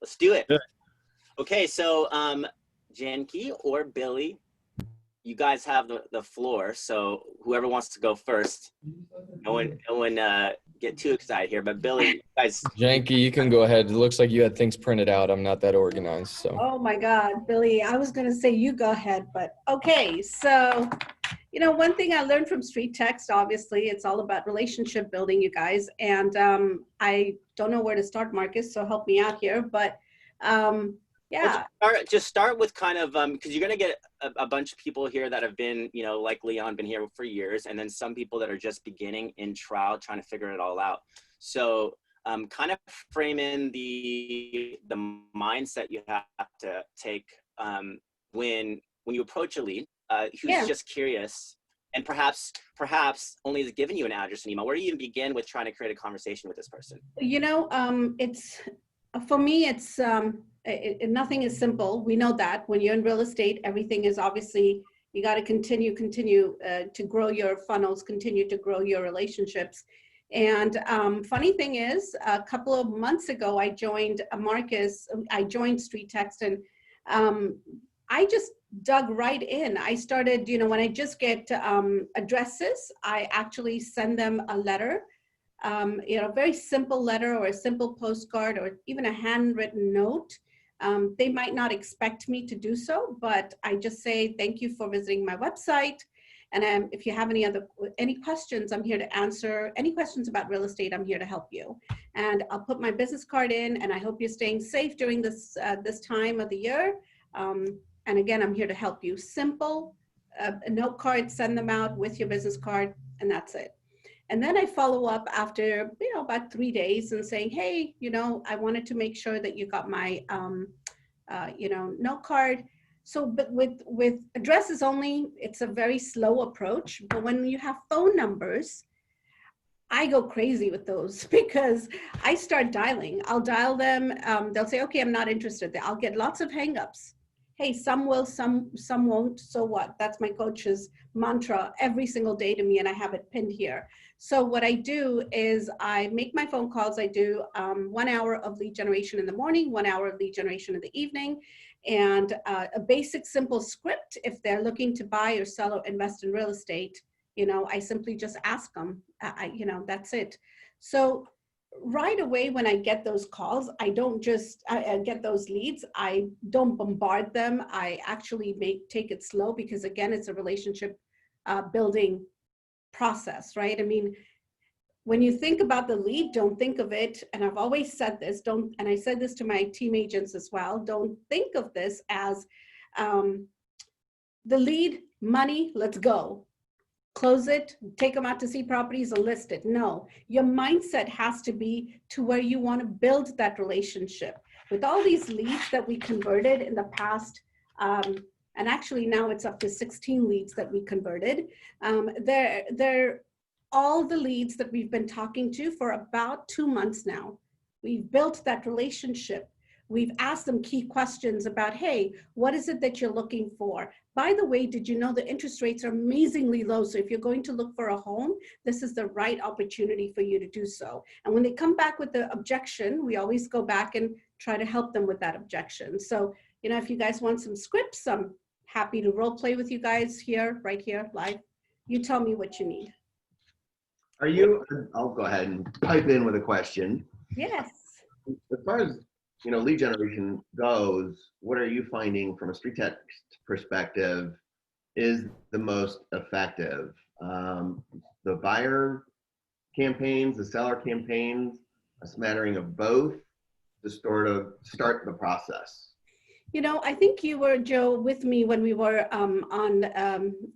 Let's do it. Yeah. Okay, so Janki or Billy, you guys have the floor. So whoever wants to go first. No one get too excited here, but Billy, you guys. Janki, you can go ahead. It looks like you had things printed out. I'm not that organized, so. Oh my God, Billy, I was gonna say you go ahead, but okay. So, you know, one thing I learned from Street Text, obviously, it's all about relationship building, you guys. And I don't know where to start, Marcus, so help me out here. But yeah. Just start with kind of, because you're going to get a bunch of people here that have been, you know, like Leon, been here for years, and then some people that are just beginning in trial, trying to figure it all out. So kind of frame in the mindset you have to take when you approach a lead who's just curious and perhaps only has given you an address and email. Where do you even begin with trying to create a conversation with this person? You know, it's, for me, it's, nothing is simple. We know that when you're in real estate, everything is obviously, you got to continue to grow your funnels, continue to grow your relationships. And funny thing is, a couple of months ago, I joined Street Text, and I just dug right in. I started, you know, when I just get addresses, I actually send them a letter, you know, a very simple letter or a simple postcard or even a handwritten note. They might not expect me to do so, but I just say, thank you for visiting my website. And if you have any questions, I'm here to answer. Any questions about real estate, I'm here to help you. And I'll put my business card in, and I hope you're staying safe during this time of the year. And again, I'm here to help you. Simple, a note card, send them out with your business card, and that's it. And then I follow up after, you know, about 3 days and saying, hey, you know, I wanted to make sure that you got my, you know, note card. So, but with addresses only, it's a very slow approach. But when you have phone numbers, I go crazy with those because I start dialing. I'll dial them. They'll say, okay, I'm not interested. I'll get lots of hangups. Hey, some will, some won't. So what? That's my coach's mantra every single day to me, and I have it pinned here. So what I do is I make my phone calls. I do 1 hour of lead generation in the morning, 1 hour of lead generation in the evening, and a basic simple script. If they're looking to buy or sell or invest in real estate, you know, I simply just ask them, you know, that's it. So right away when I get those calls, I don't just get those leads. I don't bombard them. I actually take it slow because, again, it's a relationship building process, right? I mean, when you think about the lead, don't think of it, and I've always said this, and I said this to my team agents as well, don't think of this as the lead, money, let's go. Close it, take them out to see properties and list it. No, your mindset has to be to where you want to build that relationship. With all these leads that we converted in the past, and actually now it's up to 16 leads that we converted, they're all the leads that we've been talking to for about 2 months now. We've built that relationship. We've asked them key questions about, hey, what is it that you're looking for? By the way, did you know the interest rates are amazingly low? So if you're going to look for a home, this is the right opportunity for you to do so. And when they come back with the objection, we always go back and try to help them with that objection. So, you know, if you guys want some scripts, I'm happy to role play with you guys here, right here, live. You tell me what you need. I'll go ahead and pipe in with a question. Yes. As far as, you know, lead generation goes, what are you finding from a Street Text perspective is the most effective? The buyer campaigns, the seller campaigns, a smattering of both to start the process? You know, I think you were, Joe, with me when we were on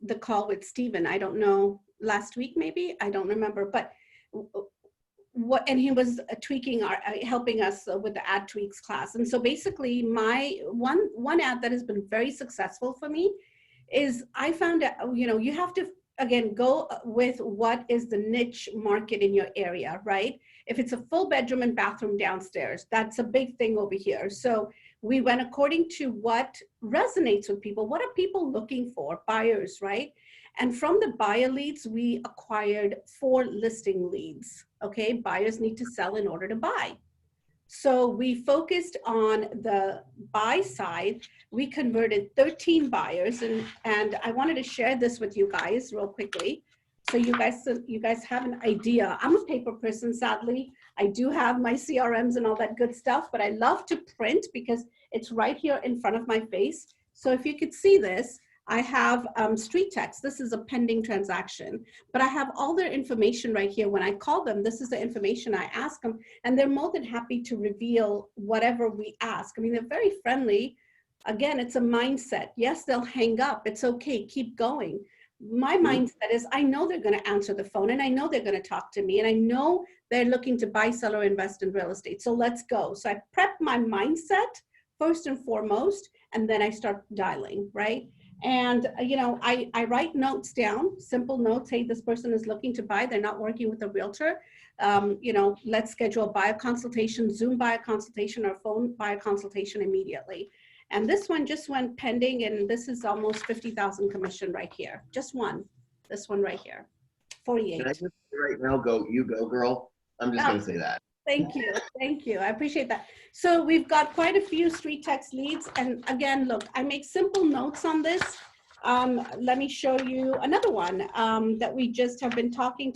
the call with Stephen. I don't know, last week maybe, I don't remember, but and he was tweaking helping us with the ad tweaks class. And so basically my one ad that has been very successful for me is I found out, you know, you have to, again, go with what is the niche market in your area, right? If it's a full bedroom and bathroom downstairs, that's a big thing over here. So we went according to what resonates with people. What are people looking for? Buyers, right? And from the buyer leads, we acquired 4 listing leads. Okay, buyers need to sell in order to buy. So we focused on the buy side. We converted 13 buyers, and I wanted to share this with you guys real quickly. So you guys have an idea. I'm a paper person, sadly. I do have my CRMs and all that good stuff, but I love to print because it's right here in front of my face. So if you could see this, I have street text. This is a pending transaction, but I have all their information right here. When I call them, this is the information I ask them, and they're more than happy to reveal whatever we ask. I mean, they're very friendly. Again, it's a mindset. Yes, they'll hang up. It's okay. Keep going. My mindset is I know they're going to answer the phone, and I know they're going to talk to me, and I know they're looking to buy, sell, or invest in real estate. So let's go. So I prep my mindset first and foremost, and then I start dialing, right? And, you know, I write notes down, simple notes. Hey, this person is looking to buy. They're not working with a realtor. You know, let's schedule a buyer consultation, Zoom buyer consultation, or phone buyer consultation immediately. And this one just went pending, and this is almost 50,000 commission right here. Just one, this one right here, 48. Can I just say right now, you go, girl? I'm just going to say that. Thank you. Thank you. I appreciate that. So we've got quite a few street text leads. And again, look, I make simple notes on this. Let me show you another one that we just have been talking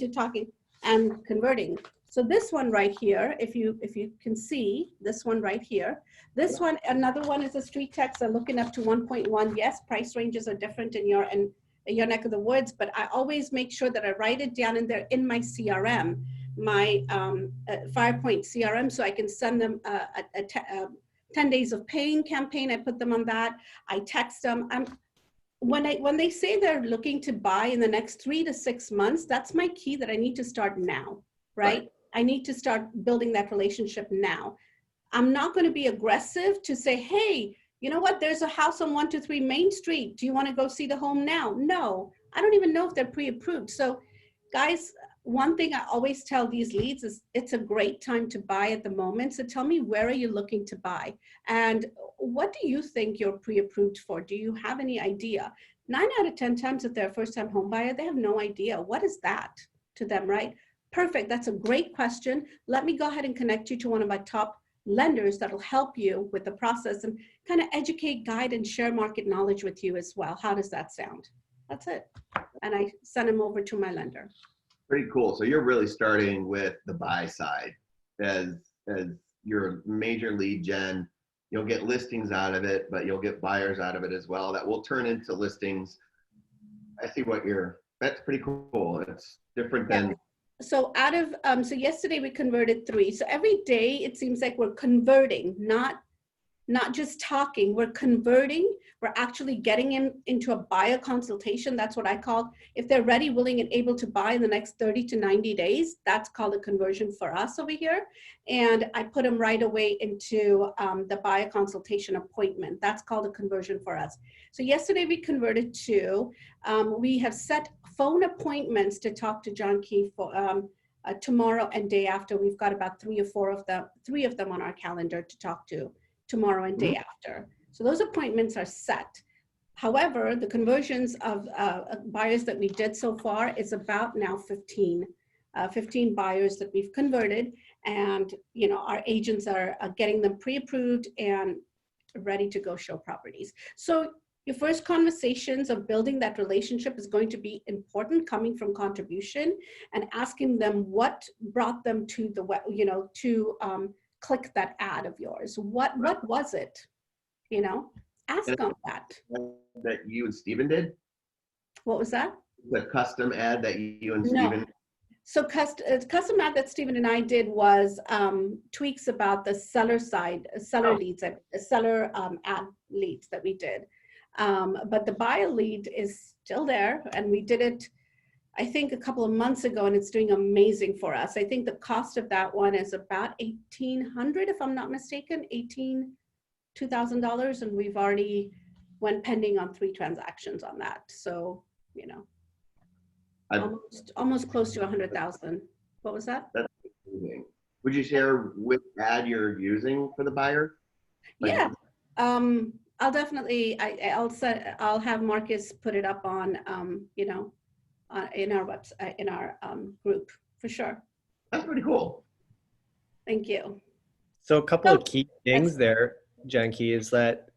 and converting. So this one right here, if you can see this one right here, this one, another one is a street text. I'm looking up to 1.1. Yes, price ranges are different in your neck of the woods, but I always make sure that I write it down in there in my CRM. My Firepoint CRM, so I can send them a 10 days of paying campaign. I put them on that. I text them. When they say they're looking to buy in the next 3 to 6 months, that's my key that I need to start now, right? I need to start building that relationship now. I'm not going to be aggressive to say, hey, you know what? There's a house on 123 Main Street. Do you want to go see the home now? No, I don't even know if they're pre-approved. So guys, one thing I always tell these leads is it's a great time to buy at the moment. So tell me, where are you looking to buy? And what do you think you're pre-approved for? Do you have any idea? 9 out of 10 times if they're a first-time home buyer, they have no idea. What is that to them, right? Perfect. That's a great question. Let me go ahead and connect you to one of my top lenders that'll help you with the process and kind of educate, guide, and share market knowledge with you as well. How does that sound? That's it. And I send them over to my lender. Pretty cool. So you're really starting with the buy side as your major lead gen. You'll get listings out of it, but you'll get buyers out of it as well. That will turn into listings. I see that's pretty cool. It's different than. So so yesterday we converted 3. So every day it seems like we're converting, not just talking, we're converting. We're actually getting into a buyer consultation. That's what I call, if they're ready, willing, and able to buy in the next 30 to 90 days, that's called a conversion for us over here. And I put them right away into the buyer consultation appointment. That's called a conversion for us. So yesterday we converted 2. We have set phone appointments to talk to Janki for tomorrow and day after. We've got about 3 of them on our calendar to talk to tomorrow and day after. So those appointments are set. However, the conversions of buyers that we did so far is about now 15 buyers that we've converted, and you know, our agents are getting them pre-approved and ready to go show properties. So your first conversations of building that relationship is going to be important, coming from contribution and asking them what brought them to the web, you know, to click that ad of yours. What was it? You know, ask them that. That you and Steven did? What was that? The custom ad that you and Steven. So custom ad that Steven and I did was tweaks about the seller side, leads, seller ad leads that we did. But the buyer lead is still there, and we did it, I think, a couple of months ago, and it's doing amazing for us. I think the cost of that one is about $1,800, if I'm not mistaken, $2,000, and we've already went pending on 3 transactions on that. So, you know, almost close to 100,000. What was that? That's amazing. Would you share which ad you're using for the buyer? Yeah. I'll definitely, I'll have Marcus put it up on, you know, in our website, in our group, for sure. That's pretty cool. Thank you. So a couple So of key things there, Janki, is that,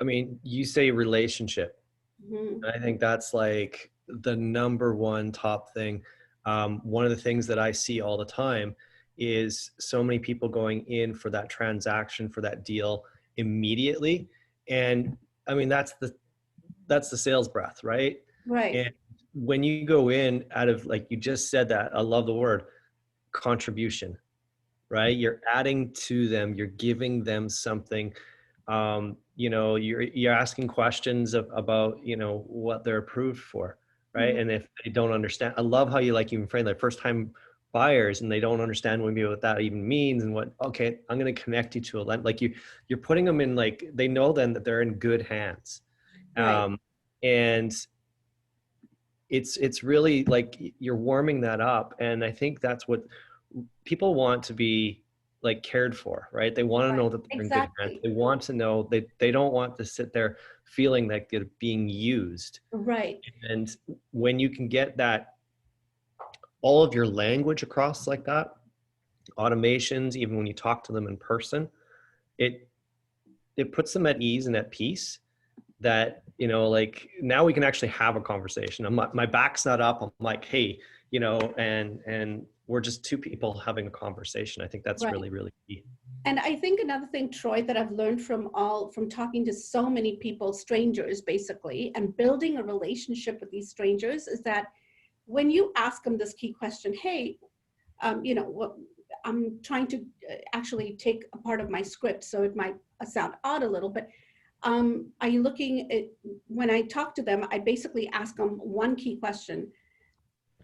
I mean, you say relationship. Mhm. I think that's like the number one top thing. One of the things that I see all the time is so many people going in for that transaction, for that deal immediately. And I mean, that's the sales breath, right? Right. And when you go in out of, like you just said that, I love the word contribution, right? You're adding to them, you're giving them something. You're asking questions about, what they're approved for, right? Mhm. And if they don't understand, I love how you like even frame like first time buyers and they don't understand maybe what that even means and what, okay, I'm going to connect you to a lend, like you're putting them in, like, they know then that they're in good hands. Right. And it's really like you're warming that up. And I think that's what people want, to be like cared for, right? They want to Right. know that they're in good hands. Exactly. They want to know they don't want to sit there feeling like they're being used. Right. And when you can get that, all of your language across like that, automations, even when you talk to them in person, it puts them at ease and at peace, that, like, now we can actually have a conversation. I'm not, my back's not up. I'm like, hey, and we're just two people having a conversation. I think that's Right. really, really key. And I think another thing, Troy, that I've learned from talking to so many people, strangers basically, and building a relationship with these strangers, is that when you ask them this key question, hey, what I'm trying to actually take a part of my script, so it might sound odd a little, but are you looking at, when I talk to them, I basically ask them one key question.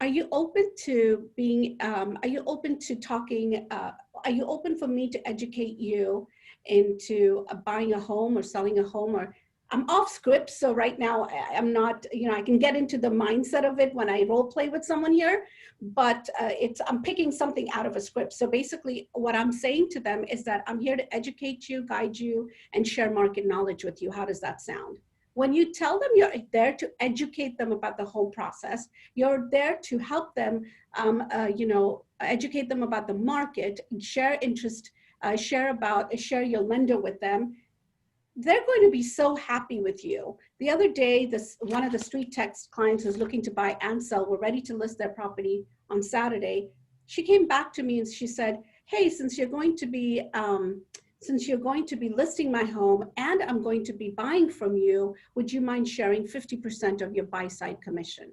Are you open to being, are you open to talking, are you open for me to educate you into buying a home or selling a home? Or I'm off script, so right now I'm not, I can get into the mindset of it when I role play with someone here, but I'm picking something out of a script. So basically what I'm saying to them is that I'm here to educate you, guide you, and share market knowledge with you. How does that sound? When you tell them you're there to educate them about the whole process, you're there to help them, educate them about the market, share interest, share your lender with them. They're going to be so happy with you. The other day, one of the street text clients who's looking to buy and sell were ready to list their property on Saturday. She came back to me and she said, hey, since you're going to be listing my home and I'm going to be buying from you, would you mind sharing 50% of your buy side commission?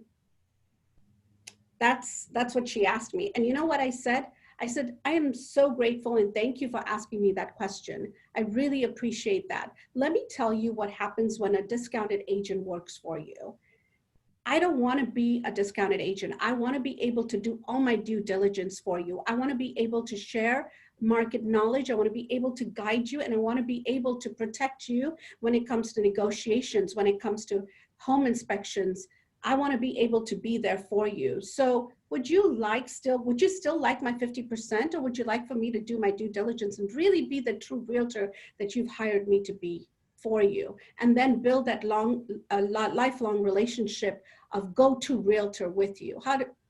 That's what she asked me. And you know what I said? I said, I am so grateful and thank you for asking me that question. I really appreciate that. Let me tell you what happens when a discounted agent works for you. I don't want to be a discounted agent. I want to be able to do all my due diligence for you. I want to be able to share market knowledge. I want to be able to guide you, and I want to be able to protect you when it comes to negotiations, when it comes to home inspections. I want to be able to be there for you. So would you still like my 50%, or would you like for me to do my due diligence and really be the true realtor that you've hired me to be for you, and then build that lifelong relationship of go-to realtor with you?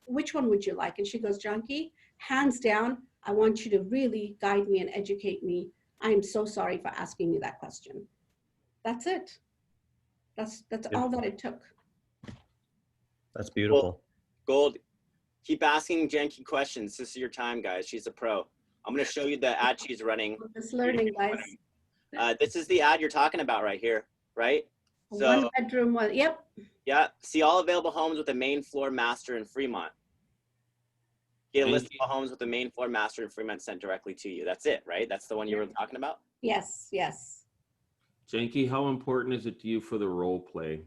Which one would you like? And she goes, Janki, hands down, I want you to really guide me and educate me. I am so sorry for asking you that question. That's it. That's all that it took. That's beautiful. Well, Gold, keep asking Janki questions. This is your time, guys. She's a pro. I'm going to show you the ad she's running. I'm just learning, guys. This is the ad you're talking about right here, right? So, one bedroom, one, yep. Yeah, see all available homes with a main floor master in Fremont. Get a list of homes with a main floor master in Fremont sent directly to you. That's it, right? That's the one you were talking about? Yes, yes. Janki, how important is it to you for the role play?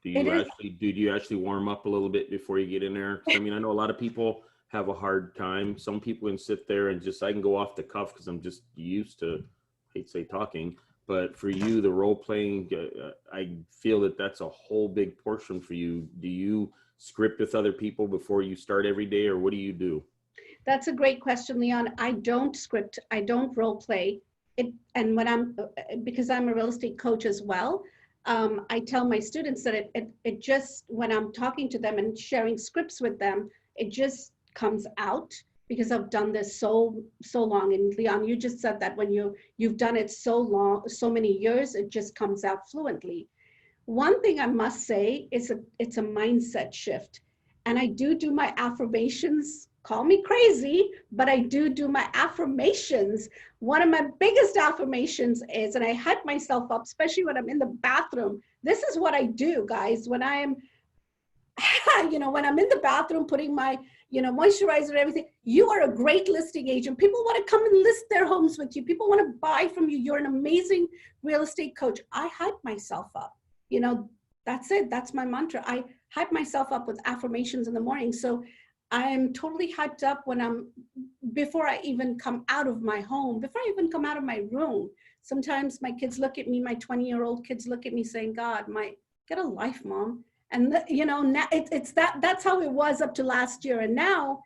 Do you actually warm up a little bit before you get in there? I mean, I know a lot of people have a hard time. Some people can sit there and just, I can go off the cuff because I'm just used to, I hate to say talking, but for you, the role playing, I feel that that's a whole big portion for you. Do you script with other people before you start every day, or what do you do? That's a great question, Leon. I don't script, I don't role play it. And because I'm a real estate coach as well, I tell my students that it just, when I'm talking to them and sharing scripts with them, it just comes out. because I've done this so long. And Leon, you just said that when you've done it so long, so many years, it just comes out fluently. One thing I must say is it's a mindset shift. And I do my affirmations. Call me crazy, but I do my affirmations. One of my biggest affirmations is, and I hype myself up, especially when I'm in the bathroom. This is what I do, guys, when I am, when I'm in the bathroom putting my, moisturizer and everything. You are a great listing agent. People want to come and list their homes with you. People want to buy from you. You're an amazing real estate coach. I hype myself up. That's it. That's my mantra. I hype myself up with affirmations in the morning. So I'm totally hyped up before I even come out of my home, before I even come out of my room. Sometimes my kids look at me, my 20-year-old kids look at me saying, God, get a life, Mom. And now that's how it was up to last year. And now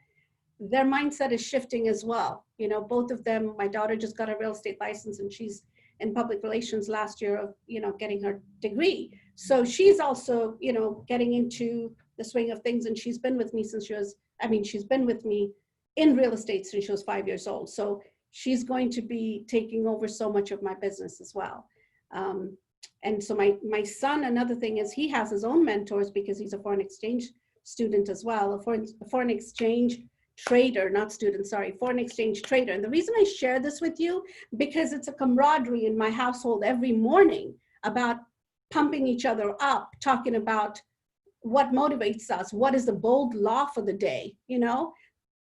their mindset is shifting as well. Both of them, my daughter just got a real estate license and she's in public relations last year of, getting her degree. So she's also, getting into the swing of things. And she's been with me she's been with me in real estate since she was 5 years old. So she's going to be taking over so much of my business as well. And so my son, another thing is he has his own mentors because he's a foreign exchange student as well, a foreign exchange trader, not student, sorry, foreign exchange trader. And the reason I share this with you, because it's a camaraderie in my household every morning about pumping each other up, talking about what motivates us, what is the bold law for the day,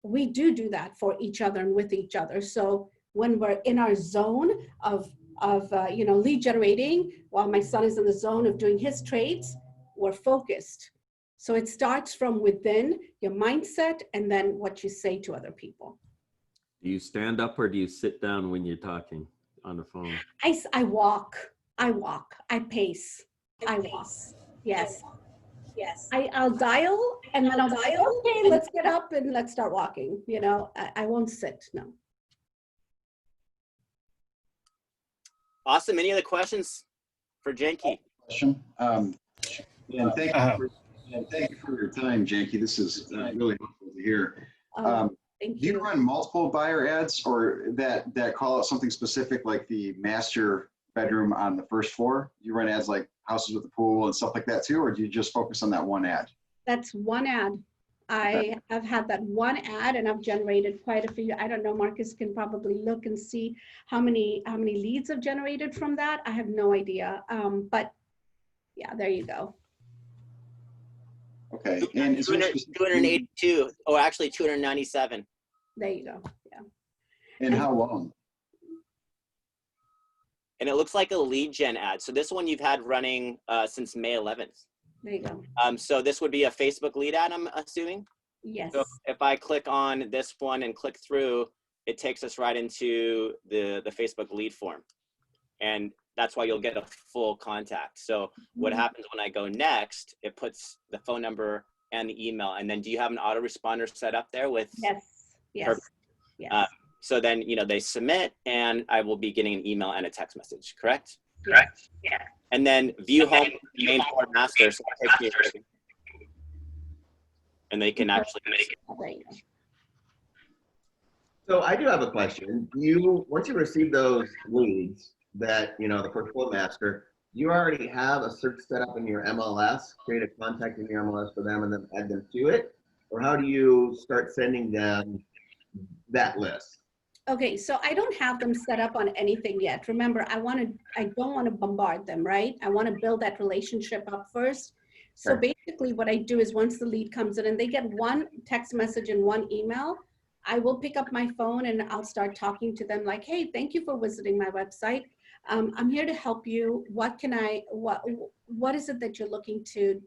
we do that for each other and with each other. So when we're in our zone of lead generating, while my son is in the zone of doing his trades, we're focused. So it starts from within your mindset and then what you say to other people. Do you stand up or do you sit down when you're talking on the phone? I walk, I pace, I walk. Yes. I'll dial and then I'll say, okay, let's get up and let's start walking. I won't sit, no. Awesome. Any other questions for Janki? Question. And thank you for your time, Janki. This is really helpful to hear. Thank Do you you. run multiple buyer ads or that call out something specific like the master bedroom on the first floor? You run ads like houses with a pool and stuff like that too, or do you just focus on that one ad? That's one ad. I have had that one ad and I've generated quite a few. I don't know, Marcus can probably look and see how many leads I've generated from that. I have no idea. But yeah, there you go. Okay. And is there 282, or actually 297. There you go. Yeah. and how long? And it looks like a lead gen ad. So this one you've had running since May 11th. There you go. So this would be a Facebook lead ad, I'm assuming? Yes. So if I click on this one and click through, it takes us right into the Facebook lead form. And that's why you'll get a full contact. So what happens when I go next, it puts the phone number and the email. And then do you have an autoresponder set up there with? Yes. Perfect. Yes. So then, they submit and I will be getting an email and a text message, correct? Correct. Yeah. And then view home main floor master. So and they can actually make it. So I do have a question. Once you receive those leads that, the first floor master, you already have a search set up in your MLS, create a contact in your MLS for them and then add them to it? Or how do you start sending them that list? Okay, so I don't have them set up on anything yet. Remember, I don't want to bombard them, right? I want to build that relationship up first. So Sure. basically what I do is once the lead comes in and they get one text message and one email, I will pick up my phone and I'll start talking to them like, hey, thank you for visiting my website. I'm here to help you. What is it that you're looking to,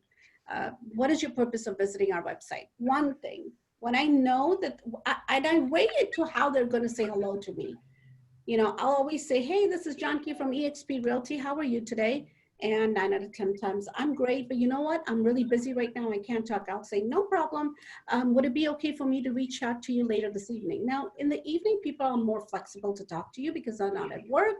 what is your purpose of visiting our website? One thing. When I know that, and I wait to how they're going to say hello to me. I'll always say, hey, this is Janki from eXp Realty. How are you today? And 9 out of 10 times, I'm great, but you know what? I'm really busy right now. I can't talk. I'll say, no problem. Would it be okay for me to reach out to you later this evening? Now, in the evening, people are more flexible to talk to you because they're not at work,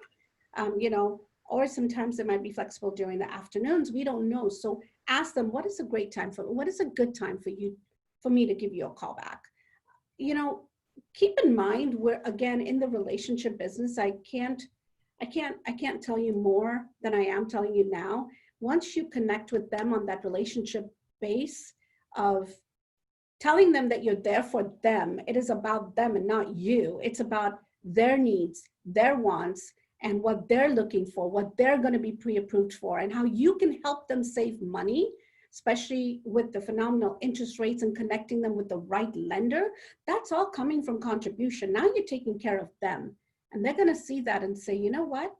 or sometimes they might be flexible during the afternoons. We don't know. So ask them, what is a great time what is a good time for you? For me to give you a call back. keep in mind, we're again in the relationship business. I can't tell you more than I am telling you now. Once you connect with them on that relationship base of telling them that you're there for them, it is about them and not you. It's about their needs, their wants, and what they're looking for, what they're going to be pre-approved for, and how you can help them save money, especially with the phenomenal interest rates and connecting them with the right lender. That's all coming from contribution. Now you're taking care of them, and they're going to see that and say, you know what?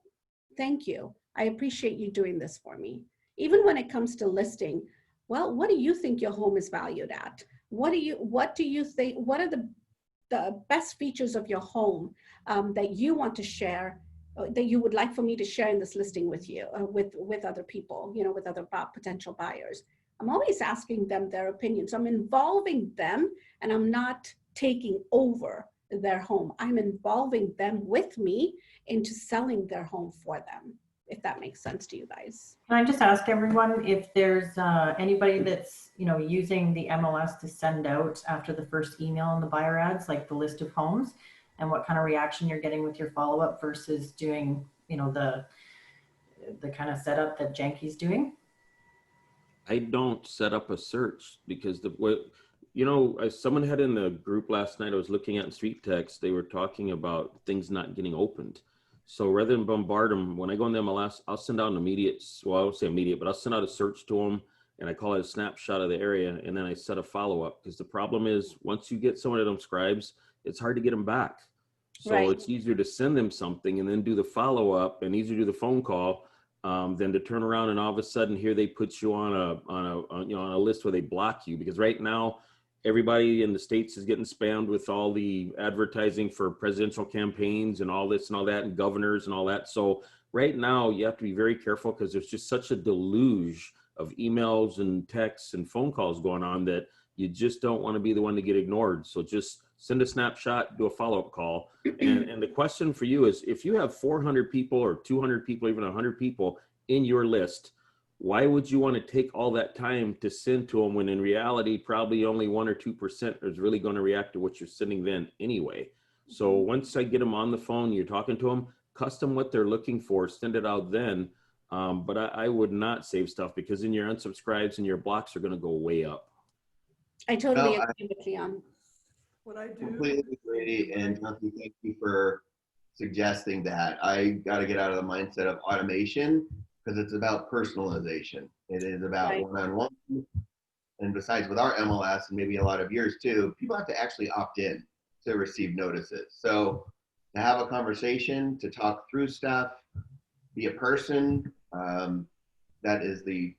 Thank you. I appreciate you doing this for me. Even when it comes to listing, well, what do you think your home is valued at? What do you think, what are the best features of your home that you want to share, that you would like for me to share in this listing with you, with other people, you know, with other potential buyers? I'm always asking them their opinion. So I'm involving them, and I'm not taking over their home. I'm involving them with me into selling their home for them, if that makes sense to you guys. Can I just ask everyone if there's anybody that's, you know, using the MLS to send out after the first email in the buyer ads, like the list of homes, and what kind of reaction you're getting with your follow-up versus doing, you know, the kind of setup that Janki's doing? I don't set up a search because you know, someone had in the group last night, I was looking at in Street Text, they were talking about things not getting opened. So rather than bombard them, when I go in the MLS, I'll send out an immediate, well, I won't say immediate, but I'll send out a search to them, and I call it a snapshot of the area, and then I set a follow-up, because the problem is once you get someone that subscribes, it's hard to get them back. So Right. It's easier to send them something and then do the follow-up, and easier to do the phone call than to turn around and all of a sudden here they put you on a list where they block you. Because right now everybody in the States is getting spammed with all the advertising for presidential campaigns and all this and all that, and governors and all that. So right now you have to be very careful, because there's just such a deluge of emails and texts and phone calls going on that you just don't want to be the one to get ignored. So just send a snapshot, do a follow-up call. And the question for you is, if you have 400 people or 200 people, even 100 people in your list, why would you want to take all that time to send to them when in reality, probably only 1 or 2% is really going to react to what you're sending then anyway? So once I get them on the phone, you're talking to them, custom what they're looking for, send it out then. But I would not save stuff, because then your unsubscribes and your blocks are going to go way up. I totally agree with Leon. What I do. Completely agree, and Janki, thank you for suggesting that. I got to get out of the mindset of automation, because it's about personalization. It is about Right. one-on-one. And besides, with our MLS, and maybe a lot of yours too, people have to actually opt in to receive notices. So to have a conversation, to talk through stuff, be a person, that is the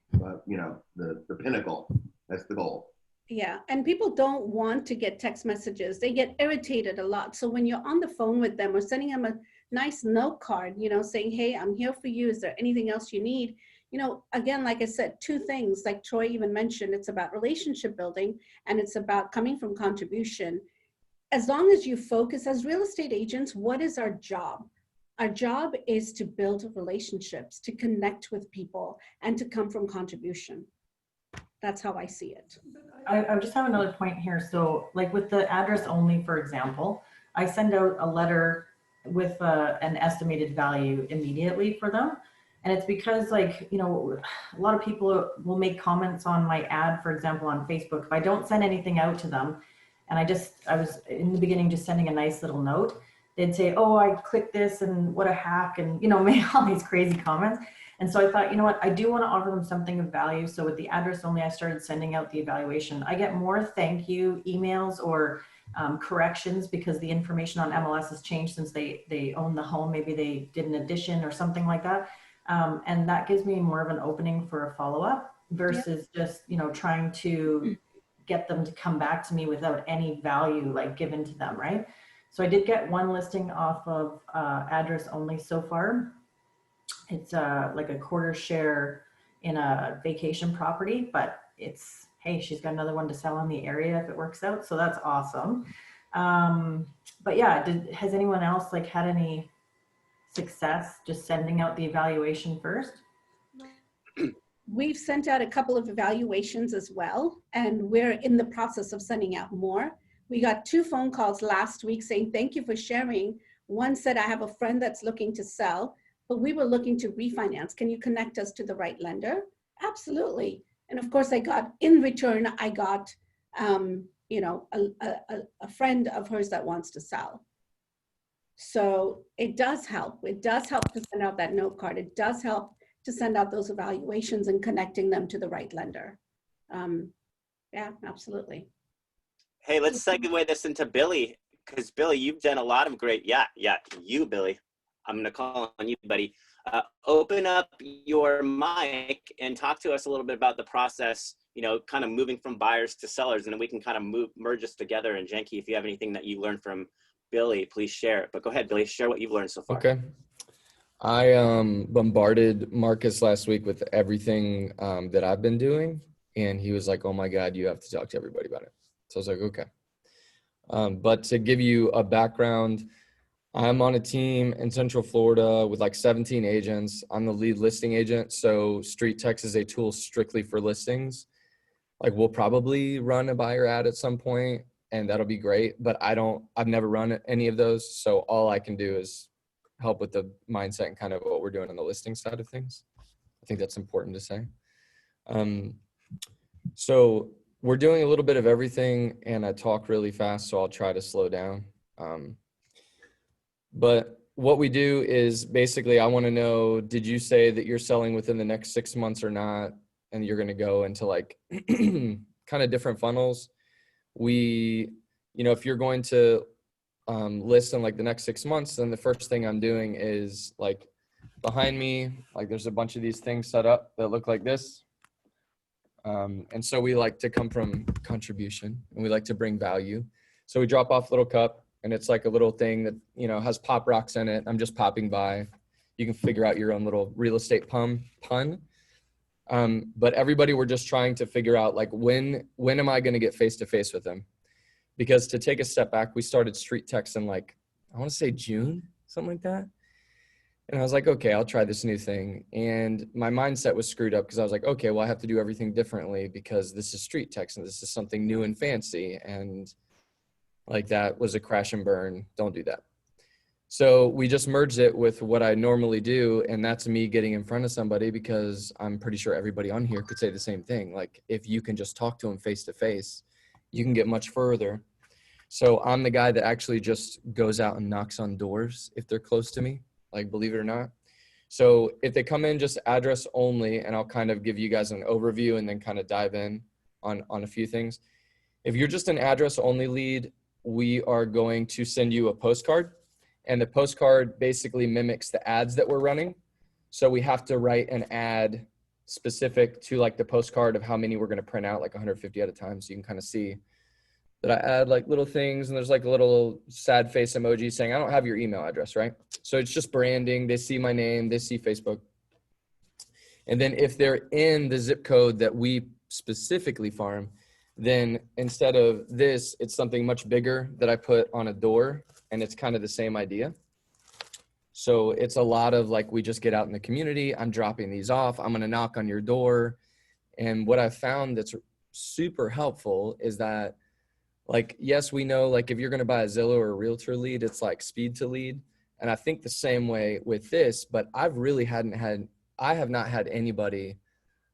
pinnacle. That's the goal. Yeah, and people don't want to get text messages. They get irritated a lot. So when you're on the phone with them or sending them a nice note card, you know, saying, hey, I'm here for you. Is there anything else you need? You know, again, like I said, 2 things, like Troy even mentioned, it's about relationship building, and it's about coming from contribution. As long as you focus as real estate agents, what is our job? Our job is to build relationships, to connect with people, and to come from contribution. That's how I see it. I just have another point here. So like with the address only, for example, I send out a letter with an estimated value immediately for them. And it's because, like, you know, a lot of people will make comments on my ad, for example, on Facebook. If I don't send anything out to them, and I was in the beginning just sending a nice little note, they'd say, oh, I clicked this and what a hack, and, you know, make all these crazy comments. And so I thought, you know what, I do want to offer them something of value. So with the address only, I started sending out the evaluation. I get more thank you emails or corrections, because the information on MLS has changed since they own the home. Maybe they did an addition or something like that. And that gives me more of an opening for a follow-up versus just, you know, trying to get them to come back to me without any value like given to them, right? So I did get 1 listing off of address only so far. It's like a quarter share in a vacation property, but it's, hey, she's got another one to sell in the area if it works out. So that's awesome. But yeah, has anyone else like had any success just sending out the evaluation first? We've sent out a couple of evaluations as well, and we're in the process of sending out more. We got 2 phone calls last week saying, thank you for sharing. One said, I have a friend that's looking to sell, but we were looking to refinance. Can you connect us to the right lender? Absolutely. And of course, in return, I got, you know, a friend of hers that wants to sell. So it does help. It does help to send out that note card. It does help to send out those evaluations and connecting them to the right lender. Yeah, absolutely. Hey, let's segue this into Billy, because Billy, you've done a lot of great, you, Billy. I'm going to call on you, buddy. Open up your mic and talk to us a little bit about the process, you know, kind of moving from buyers to sellers, and then we can kind of merge us together. And Janki, if you have anything that you learned from Billy, please share. But go ahead, Billy, share what you've learned so far. Okay. I bombarded Marcus last week with everything that I've been doing. And he was like, oh my God, you have to talk to everybody about it. So I was like, okay. But to give you a background, I'm on a team in Central Florida with like 17 agents. I'm the lead listing agent. So Street Text is a tool strictly for listings. Like we'll probably run a buyer ad at some point and that'll be great. But I've never run any of those. So all I can do is help with the mindset and kind of what we're doing on the listing side of things. I think that's important to say. So we're doing a little bit of everything and I talk really fast, so I'll try to slow down. But what we do is basically, I want to know, did you say that you're selling within the next 6 months or not? And you're going to go into like kind of different funnels. You know, if you're going to list in like the next 6 months, then the first thing I'm doing is like behind me, like there's a bunch of these things set up that look like this. And so we like to come from contribution and we like to bring value. So we drop off a little cup and it's like a little thing that, you know, has pop rocks in it. I'm just popping by. You can figure out your own little real estate pun. But everybody, we're just trying to figure out like, when am I going to get face-to-face with them? Because to take a step back, we started Street Text in like, I want to say June, something like that. And I was like, okay, I'll try this new thing. And my mindset was screwed up because I was like, okay, well, I have to do everything differently because this is Street Text and this is something new and fancy. And like that was a crash and burn. Don't do that. So we just merged it with what I normally do. And that's me getting in front of somebody, because I'm pretty sure everybody on here could say the same thing. Like if you can just talk to them face to face, you can get much further. So I'm the guy that actually just goes out and knocks on doors if they're close to me. Like, believe it or not. So if they come in just address only, and I'll kind of give you guys an overview and then kind of dive in on a few things. If you're just an address only lead, we are going to send you a postcard, and the postcard basically mimics the ads that we're running. So we have to write an ad specific to like the postcard of how many we're going to print out, like 150 at a time. So you can kind of see that I add like little things, and there's like a little sad face emoji saying, I don't have your email address, right? So it's just branding. They see my name, they see Facebook. And then if they're in the zip code that we specifically farm, then instead of this, it's something much bigger that I put on a door, and it's kind of the same idea. So it's a lot of like, we just get out in the community. I'm dropping these off. I'm going to knock on your door. And what I found that's super helpful is that, like, yes, we know, like, if you're going to buy a Zillow or a realtor lead, it's like speed to lead. And I think the same way with this, but I have not had anybody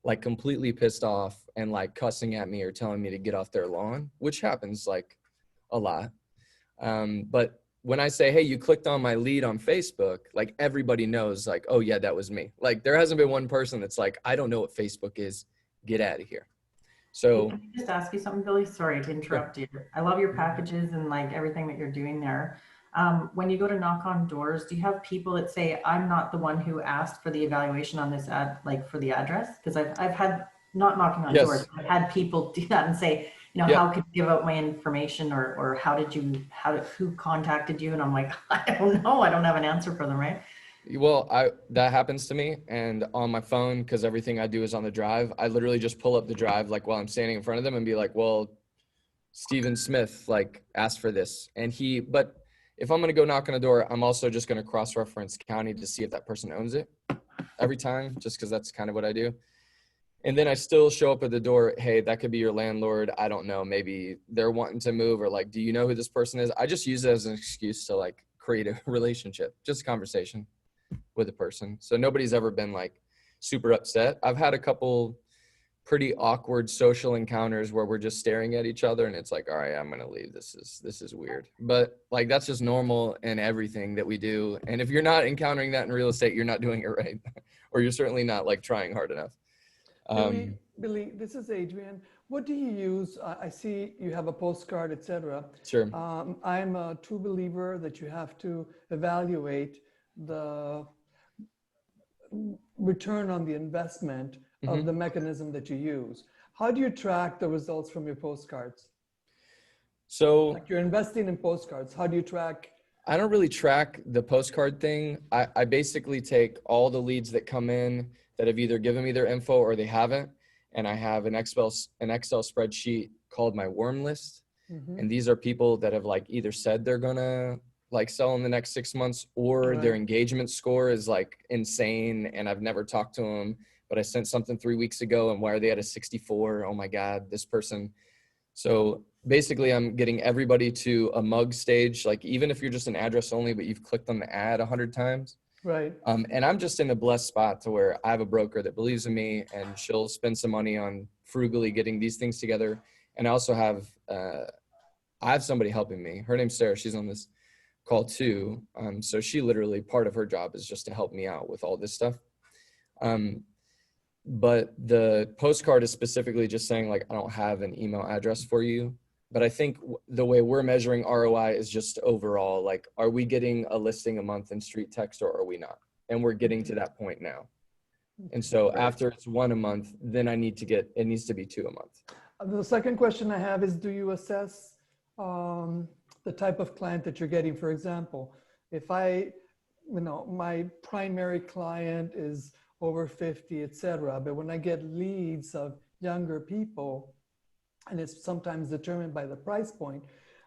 like completely pissed off and like cussing at me or telling me to get off their lawn, which happens like a lot. But when I say, hey, you clicked on my lead on Facebook, like everybody knows like, oh yeah, that was me. Like there hasn't been one person that's like, I don't know what Facebook is, get out of here. So can I just ask you something, Billy? Sorry to interrupt you. I love your packages and like everything that you're doing there. When you go to knock on doors, do you have people that say, I'm not the one who asked for the evaluation on this ad, like for the address? Because I've had, not knocking on doors, I've had people do that and say, you know, how could you give out my information, or who contacted you? And I'm like, I don't know. I don't have an answer for them, right? Well, that happens to me, and on my phone, because everything I do is on the drive, I literally just pull up the drive like while I'm standing in front of them and be like, well, Stephen Smith like asked for this, but if I'm going to go knock on a door, I'm also just going to cross-reference county to see if that person owns it every time, just because that's kind of what I do. And then I still show up at the door. Hey, that could be your landlord. I don't know. Maybe they're wanting to move, or like, do you know who this person is? I just use it as an excuse to like create a relationship, just a conversation with a person. So nobody's ever been like super upset. I've had a couple pretty awkward social encounters where we're just staring at each other and it's like, all right, I'm going to leave. This is weird. But like, that's just normal in everything that we do. And if you're not encountering that in real estate, you're not doing it right. Or you're certainly not like trying hard enough. Billy, this is Adrian. What do you use? I see you have a postcard, etc. Sure. I'm a true believer that you have to evaluate the return on the investment of the mechanism that you use. How do you track the results from your postcards? So like you're investing in postcards. How do you track? I don't really track the postcard thing. I basically take all the leads that come in that have either given me their info or they haven't. And I have an Excel spreadsheet called my worm list. And these are people that have like either said they're gonna like sell in the next 6 months, or their engagement score is like insane and I've never talked to them, but I sent something 3 weeks ago and why are they at a 64? Oh my God, this person. So basically I'm getting everybody to a mug stage. Like even if you're just an address only, but you've clicked on the ad 100 times. Right. And I'm just in a blessed spot to where I have a broker that believes in me and she'll spend some money on frugally getting these things together. And I also have, I have somebody helping me. Her name's Sarah. She's on this call too. So she literally, part of her job is just to help me out with all this stuff. But the postcard is specifically just saying like, I don't have an email address for you. But I think the way we're measuring ROI is just overall, like, are we getting a listing a month in street text or are we not? And we're getting to that point now. And so after it's 1 a month, then it needs to be 2 a month. The second question I have is, do you assess the type of client that you're getting? For example, if my primary client is over 50, etc. But when I get leads of younger people, and it's sometimes determined by the price point,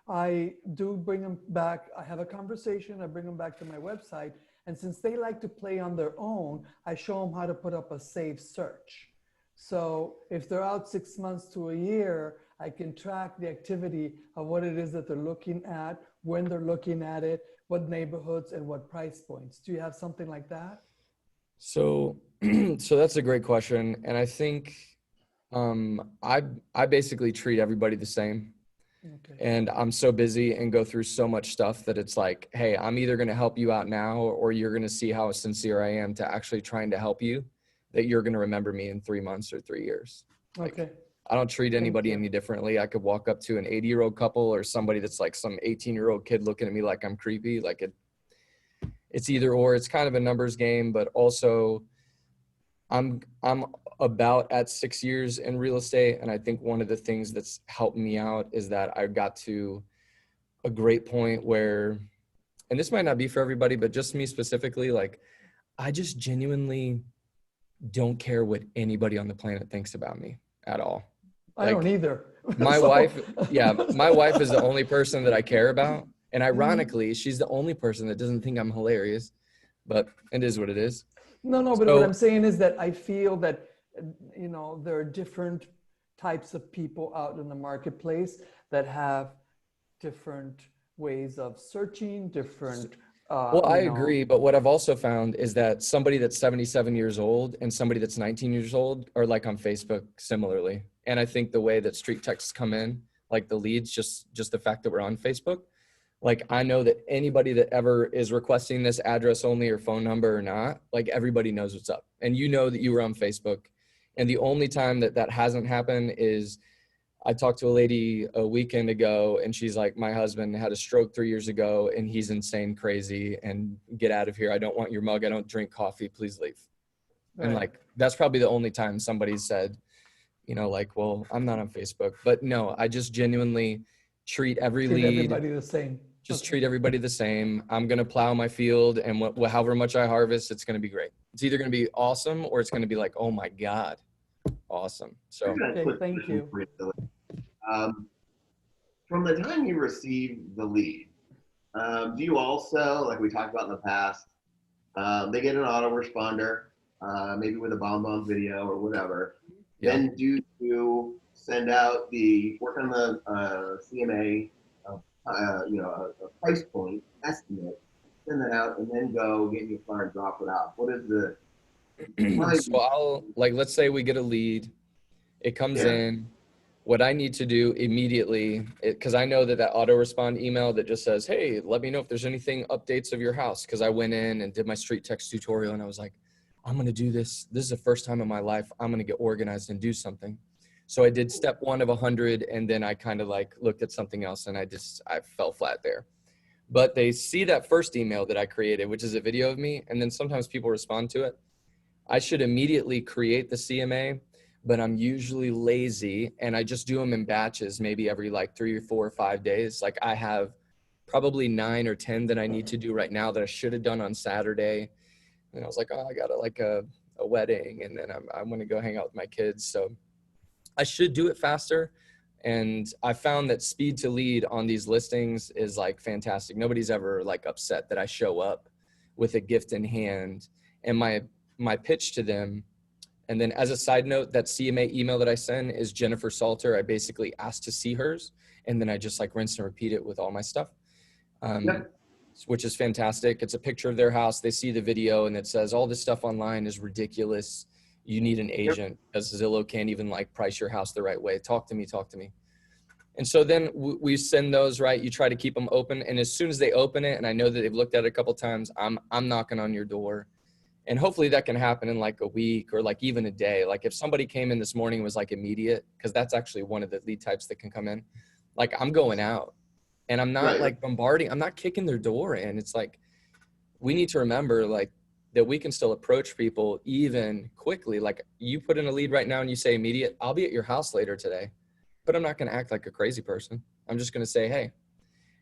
I do bring them back. I have a conversation, I bring them back to my website. And since they like to play on their own, I show them how to put up a saved search. So if they're out 6 months to a year, I can track the activity of what it is that they're looking at, when they're looking at it, what neighborhoods and what price points. Do you have something like that? So that's a great question. And I think I basically treat everybody the same. Okay. And I'm so busy and go through so much stuff that it's like, hey, I'm either going to help you out now, or you're going to see how sincere I am to actually trying to help you, that you're going to remember me in 3 months or 3 years. Okay. I don't treat anybody any differently. I could walk up to an 80-year-old couple or somebody that's like some 18-year-old kid looking at me like I'm creepy. Like it's either or. It's kind of a numbers game, but also I'm about at 6 years in real estate. And I think one of the things that's helped me out is that I got to a great point where, and this might not be for everybody, but just me specifically, like I just genuinely don't care what anybody on the planet thinks about me at all. I don't either. My wife is the only person that I care about. And ironically, she's the only person that doesn't think I'm hilarious, but it is what it is. No, but what I'm saying is that I feel that, there are different types of people out in the marketplace that have different ways of searching, different. Well, I agree. But what I've also found is that somebody that's 77 years old and somebody that's 19 years old are like on Facebook similarly. And I think the way that street texts come in, like the leads, just the fact that we're on Facebook, like I know that anybody that ever is requesting this address only or phone number or not, like everybody knows what's up. And you know that you were on Facebook. And the only time that hasn't happened is I talked to a lady a weekend ago and she's like, my husband had a stroke 3 years ago and he's insane crazy and get out of here. I don't want your mug. I don't drink coffee. Please leave. Right. And like, that's probably the only time somebody said, like, well, I'm not on Facebook. But no, I just genuinely treat everybody the same. Just treat everybody the same. I'm going to plow my field and however much I harvest, it's going to be great. It's either going to be awesome or it's going to be like, oh my God, awesome. So okay, thank you. From the time you receive the lead, do you also, like we talked about in the past, they get an autoresponder, maybe with a bomb video or whatever, Yeah. Then do you send out work on the CMA, a price point estimate, send that out, and then go get your flyer and drop it out? What is the So I'll, like, let's say we get a lead, it comes Yeah. in. What I need to do immediately, because I know that auto respond email that just says, hey, let me know if there's anything updates of your house. Because I went in and did my street text tutorial and I was like, I'm going to do this. This is the first time in my life I'm going to get organized and do something. So I did step 1 of 100, and then I kind of like looked at something else and I fell flat there. But they see that first email that I created, which is a video of me, and then sometimes people respond to it. I should immediately create the CMA, but I'm usually lazy and I just do them in batches, maybe every like 3 or 4 or 5 days. Like I have probably 9 or 10 that I need to do right now that I should have done on Saturday. And I was like, oh, I got a wedding, and then I'm going to go hang out with my kids. So I should do it faster. And I found that speed to lead on these listings is like fantastic. Nobody's ever like upset that I show up with a gift in hand. And my pitch to them, and then as a side note, that CMA email that I send is Jennifer Salter. I basically asked to see hers, and then I just like rinse and repeat it with all my stuff, which is fantastic. It's a picture of their house. They see the video and it says all this stuff online is ridiculous. You need an agent because Zillow can't even like price your house the right way. Talk to me. And so then we send those, right? You try to keep them open. And as soon as they open it, and I know that they've looked at it a couple of times, I'm knocking on your door. And hopefully that can happen in like a week or like even a day. Like if somebody came in this morning and was like immediate, because that's actually one of the lead types that can come in. Like I'm going out and I'm not like bombarding. I'm not kicking their door in. It's like, we need to remember like that we can still approach people even quickly. Like you put in a lead right now and you say immediate, I'll be at your house later today, but I'm not going to act like a crazy person. I'm just going to say, hey,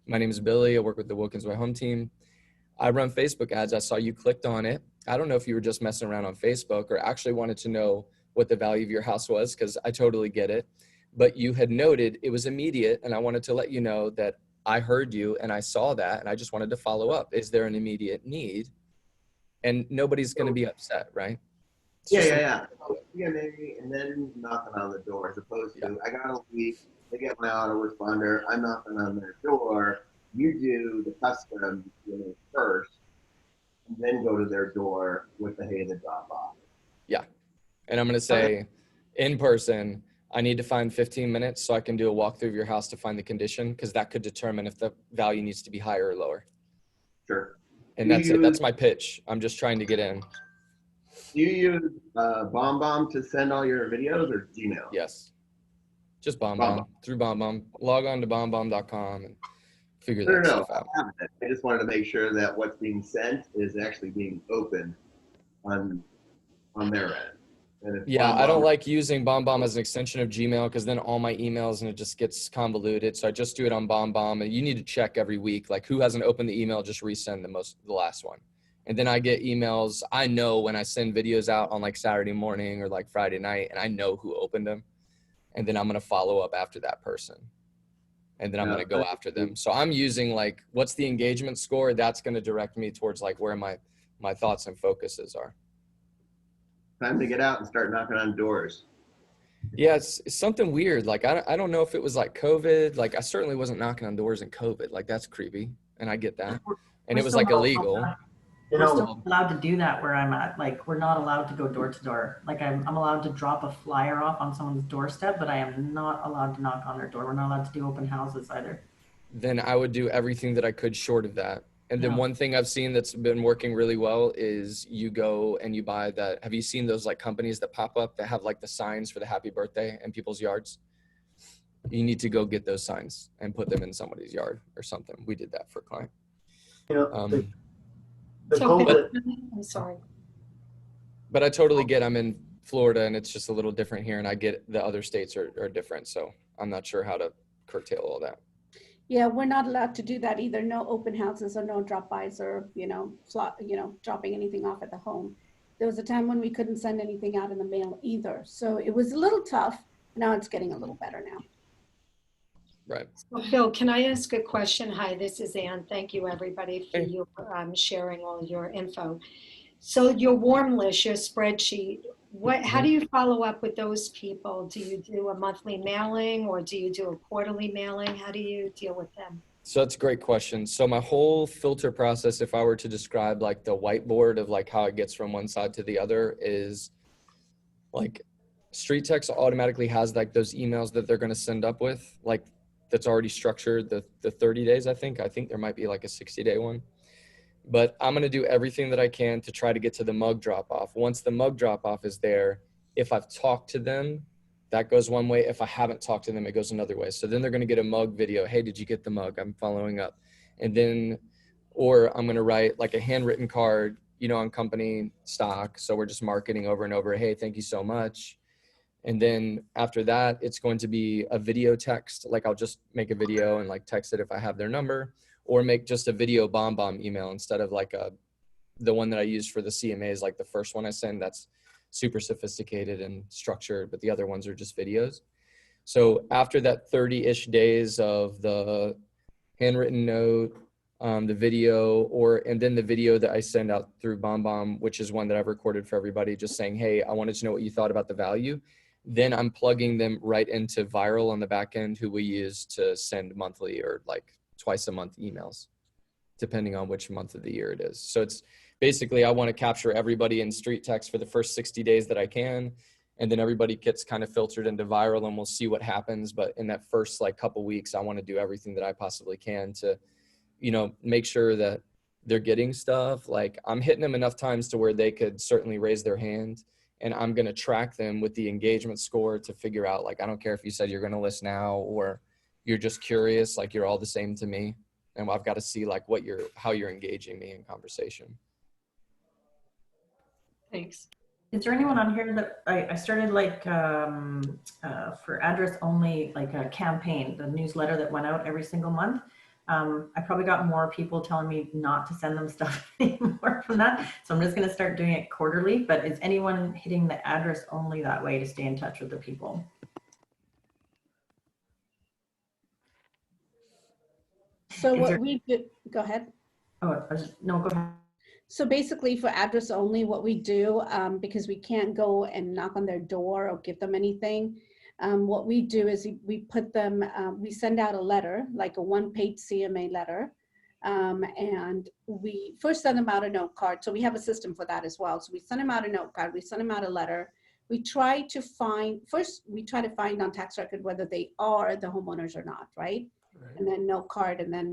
my name is Billy. I work with the Wilkins Way Home Team. I run Facebook ads. I saw you clicked on it. I don't know if you were just messing around on Facebook or actually wanted to know what the value of your house was, because I totally get it. But you had noted it was immediate, and I wanted to let you know that I heard you and I saw that, and I just wanted to follow up. Is there an immediate need? And nobody's going to be upset, right? Yeah. Maybe, and then knocking on the door, as opposed to I got a lead, they get my autoresponder, I'm knocking on their door. You do the custom first, and then go to their door with the hey, the drop off. Yeah. And I'm going to say in person, I need to find 15 minutes so I can do a walkthrough of your house to find the condition, because that could determine if the value needs to be higher or lower. Sure. And that's it. That's my pitch. I'm just trying to get in. Do you use BombBomb to send all your videos, or Gmail? Yes. Just BombBomb. Through BombBomb. Log on to BombBomb.com and figure that stuff out. I just wanted to make sure that what's being sent is actually being opened on their end. Yeah, I don't like using BombBomb as an extension of Gmail, because then all my emails and it just gets convoluted. So I just do it on BombBomb, and you need to check every week, like who hasn't opened the email, just resend the last one. And then I get emails. I know when I send videos out on like Saturday morning or like Friday night, and I know who opened them. And then I'm going to follow up after that person. And then I'm going to go after them. So I'm using like, what's the engagement score? That's going to direct me towards like where my thoughts and focuses are. Time to get out and start knocking on doors. Yeah, it's something weird. Like, I don't know if it was like COVID. Like, I certainly wasn't knocking on doors in COVID. Like, that's creepy. And I get that. And it was like illegal. We're still allowed to do that where I'm at. Like, we're not allowed to go door to door. Like, I'm allowed to drop a flyer off on someone's doorstep, but I am not allowed to knock on their door. We're not allowed to do open houses either. Then I would do everything that I could short of that. And then one thing I've seen that's been working really well is you go and you buy that. Have you seen those like companies that pop up that have like the signs for the happy birthday in people's yards? You need to go get those signs and put them in somebody's yard or something. We did that for a client. I'm sorry. But I totally get, I'm in Florida and it's just a little different here, and I get the other states are different. So I'm not sure how to curtail all that. Yeah, we're not allowed to do that either. No open houses or no drop-bys or, dropping anything off at the home. There was a time when we couldn't send anything out in the mail either. So it was a little tough. Now it's getting a little better now. Right. So Phil, can I ask a question? Hi, this is Ann. Thank you, everybody, for you sharing all your info. So your warm list, your spreadsheet, How do you follow up with those people? Do you do a monthly mailing or do you do a quarterly mailing? How do you deal with them? So that's a great question. So my whole filter process, if I were to describe like the whiteboard of like how it gets from one side to the other, is like Street Text automatically has like those emails that they're going to send up with, like that's already structured, the 30 days, I think there might be like a 60-day one. But I'm going to do everything that I can to try to get to the mug drop off. Once the mug drop off is there, if I've talked to them, that goes one way. If I haven't talked to them, it goes another way. So then they're going to get a mug video. Hey, did you get the mug? I'm following up. And then, or I'm going to write like a handwritten card, you know, on company stock. So we're just marketing over and over. Hey, thank you so much. And then after that, it's going to be a video text. Like I'll just make a video and like text it if I have their number, or make just a video bomb email instead of like the one that I use for the CMAs, like the first one I send, that's super sophisticated and structured, but the other ones are just videos. So after that 30-ish days of the handwritten note, the video, and then the video that I send out through BombBomb, which is one that I've recorded for everybody, just saying, hey, I wanted to know what you thought about the value. Then I'm plugging them right into Viral on the back end, who we use to send monthly or like twice a month emails, depending on which month of the year it is. So it's basically, I want to capture everybody in Street Text for the first 60 days that I can. And then everybody gets kind of filtered into Viral and we'll see what happens. But in that first like couple weeks, I want to do everything that I possibly can to, you know, make sure that they're getting stuff. Like I'm hitting them enough times to where they could certainly raise their hand, and I'm going to track them with the engagement score to figure out, like, I don't care if you said you're going to list now or you're just curious, like you're all the same to me. And I've got to see like how you're engaging me in conversation. Thanks. Is there anyone on here that I started like for address only, like a campaign, the newsletter that went out every single month. I probably got more people telling me not to send them stuff anymore from that. So I'm just going to start doing it quarterly. But is anyone hitting the address only that way to stay in touch with the people? So what we do, go ahead. Oh, no, go ahead. So basically for address only, what we do, because we can't go and knock on their door or give them anything, what we do is we put them, we send out a letter, like a one-page CMA letter, and we first send them out a note card. So we have a system for that as well. So we send them out a note card, we send them out a letter. We try to find on tax record whether they are the homeowners or not, right? And then note card, and then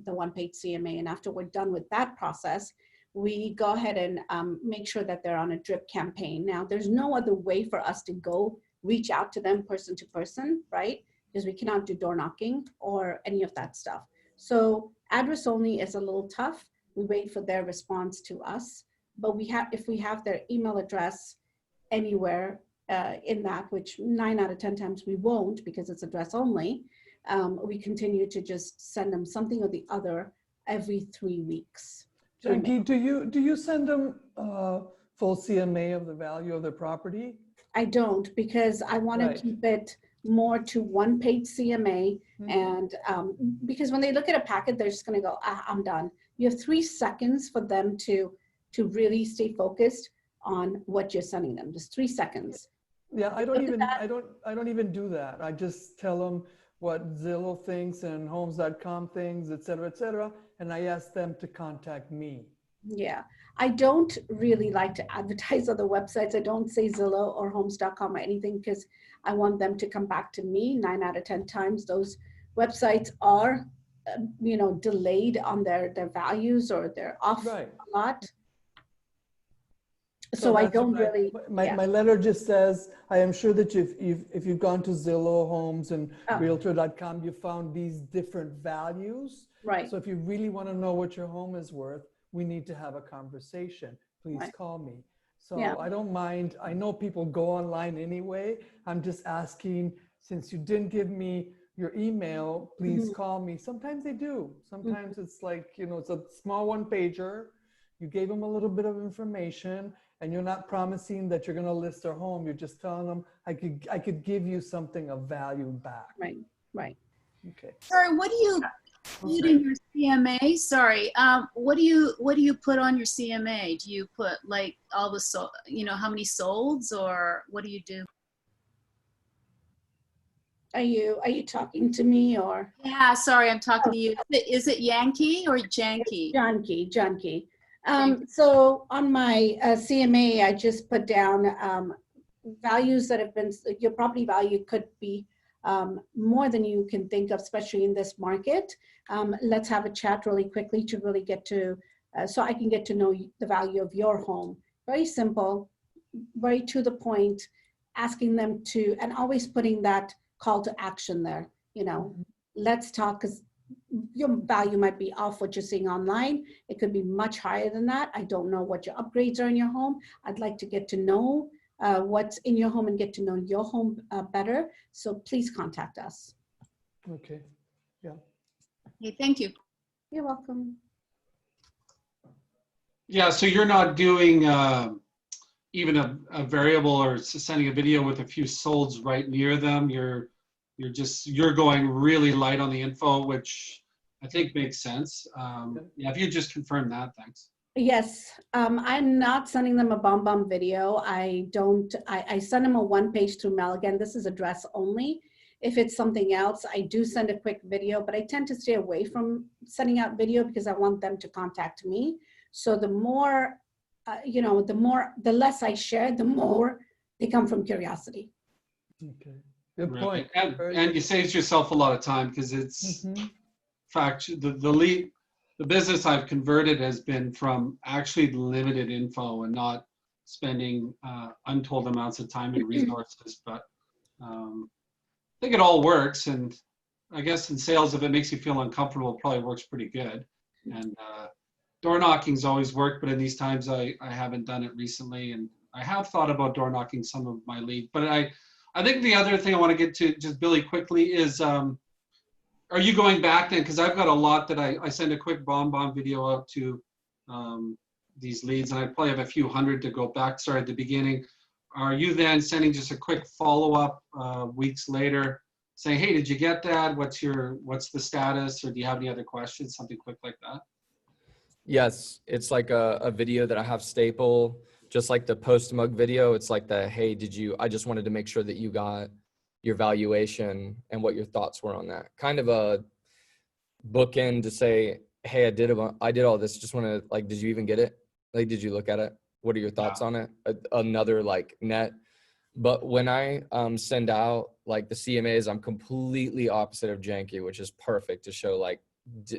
the one-page CMA. And after we're done with that process, we go ahead and make sure that they're on a drip campaign. Now, there's no other way for us to go reach out to them person to person, right? Because we cannot do door knocking or any of that stuff. So address only is a little tough. We wait for their response to us, but if we have their email address anywhere in that, which 9 out of 10 times we won't because it's address only, we continue to just send them something or the other every 3 weeks. Janki, do you send them full CMA of the value of their property? I don't, because I want to keep it more to one-page CMA, and because when they look at a packet, they're just going to go, I'm done. You have 3 seconds for them to really stay focused on what you're sending them. Just 3 seconds. Yeah, I don't even do that. I just tell them what Zillow thinks and homes.com thinks, et cetera, and I ask them to contact me. Yeah, I don't really like to advertise other websites. I don't say Zillow or homes.com or anything because I want them to come back to me. 9 out of 10 times those websites are, delayed on their values, or they're off a lot. So I don't really. My letter just says, I am sure that if you've gone to Zillow, Homes, and Realtor.com, you found these different values. Right. So if you really want to know what your home is worth, we need to have a conversation. Please call me. So I don't mind. I know people go online anyway. I'm just asking, since you didn't give me your email, please call me. Sometimes they do. Sometimes it's like, it's a small one-pager. You gave them a little bit of information, and you're not promising that you're going to list their home. You're just telling them, I could give you something of value back. Right. Okay. Sorry, what do you Including your CMA, sorry, what do you put on your CMA? Do you put like all the how many solds, or what do you do? Are you talking to me or? Yeah, sorry, I'm talking to you. Is it Janki or Janki? Janki. So on my CMA, I just put down values that have been, your property value could be more than you can think of, especially in this market. Let's have a chat really quickly to really get to, so I can get to know the value of your home. Very simple, very to the point, asking them to, and always putting that call to action there. Let's talk, because your value might be off what you're seeing online. It could be much higher than that. I don't know what your upgrades are in your home. I'd like to get to know what's in your home and get to know your home better. So please contact us. Okay. Yeah. Okay, thank you. You're welcome. Yeah, so you're not doing even a variable or sending a video with a few solds right near them. You're going really light on the info, which I think makes sense. Yeah, if you just confirm that, thanks. Yes, I'm not sending them a bomb video. I send them a one-page through mail. Again, this is address only. If it's something else, I do send a quick video, but I tend to stay away from sending out video because I want them to contact me. So the more, the less I share, the more they come from curiosity. Okay. Good Right. point. And you save yourself a lot of time because it's, in fact, the business I've converted has been from actually limited info and not spending untold amounts of time and resources. But I think it all works. And I guess in sales, if it makes you feel uncomfortable, it probably works pretty good. And door knocking's always worked, but in these times I haven't done it recently. And I have thought about door knocking some of my leads. But I think the other thing I want to get to just really quickly is, are you going back then? Because I've got a lot that I send a quick bomb video out to these leads, and I probably have a few hundred to go back, start at the beginning. Are you then sending just a quick follow-up weeks later saying, hey, did you get that? What's the status? Or do you have any other questions? Something quick like that? Yes, it's like a video that I have staple, just like the post mug video. It's like the, hey, I just wanted to make sure that you got your valuation and what your thoughts were on that. Kind of a bookend to say, hey, I did all this. Just want to, like, did you even get it? Like, did you look at it? What are your thoughts on it? Another like net. But when I send out like the CMAs, I'm completely opposite of Janki, which is perfect to show like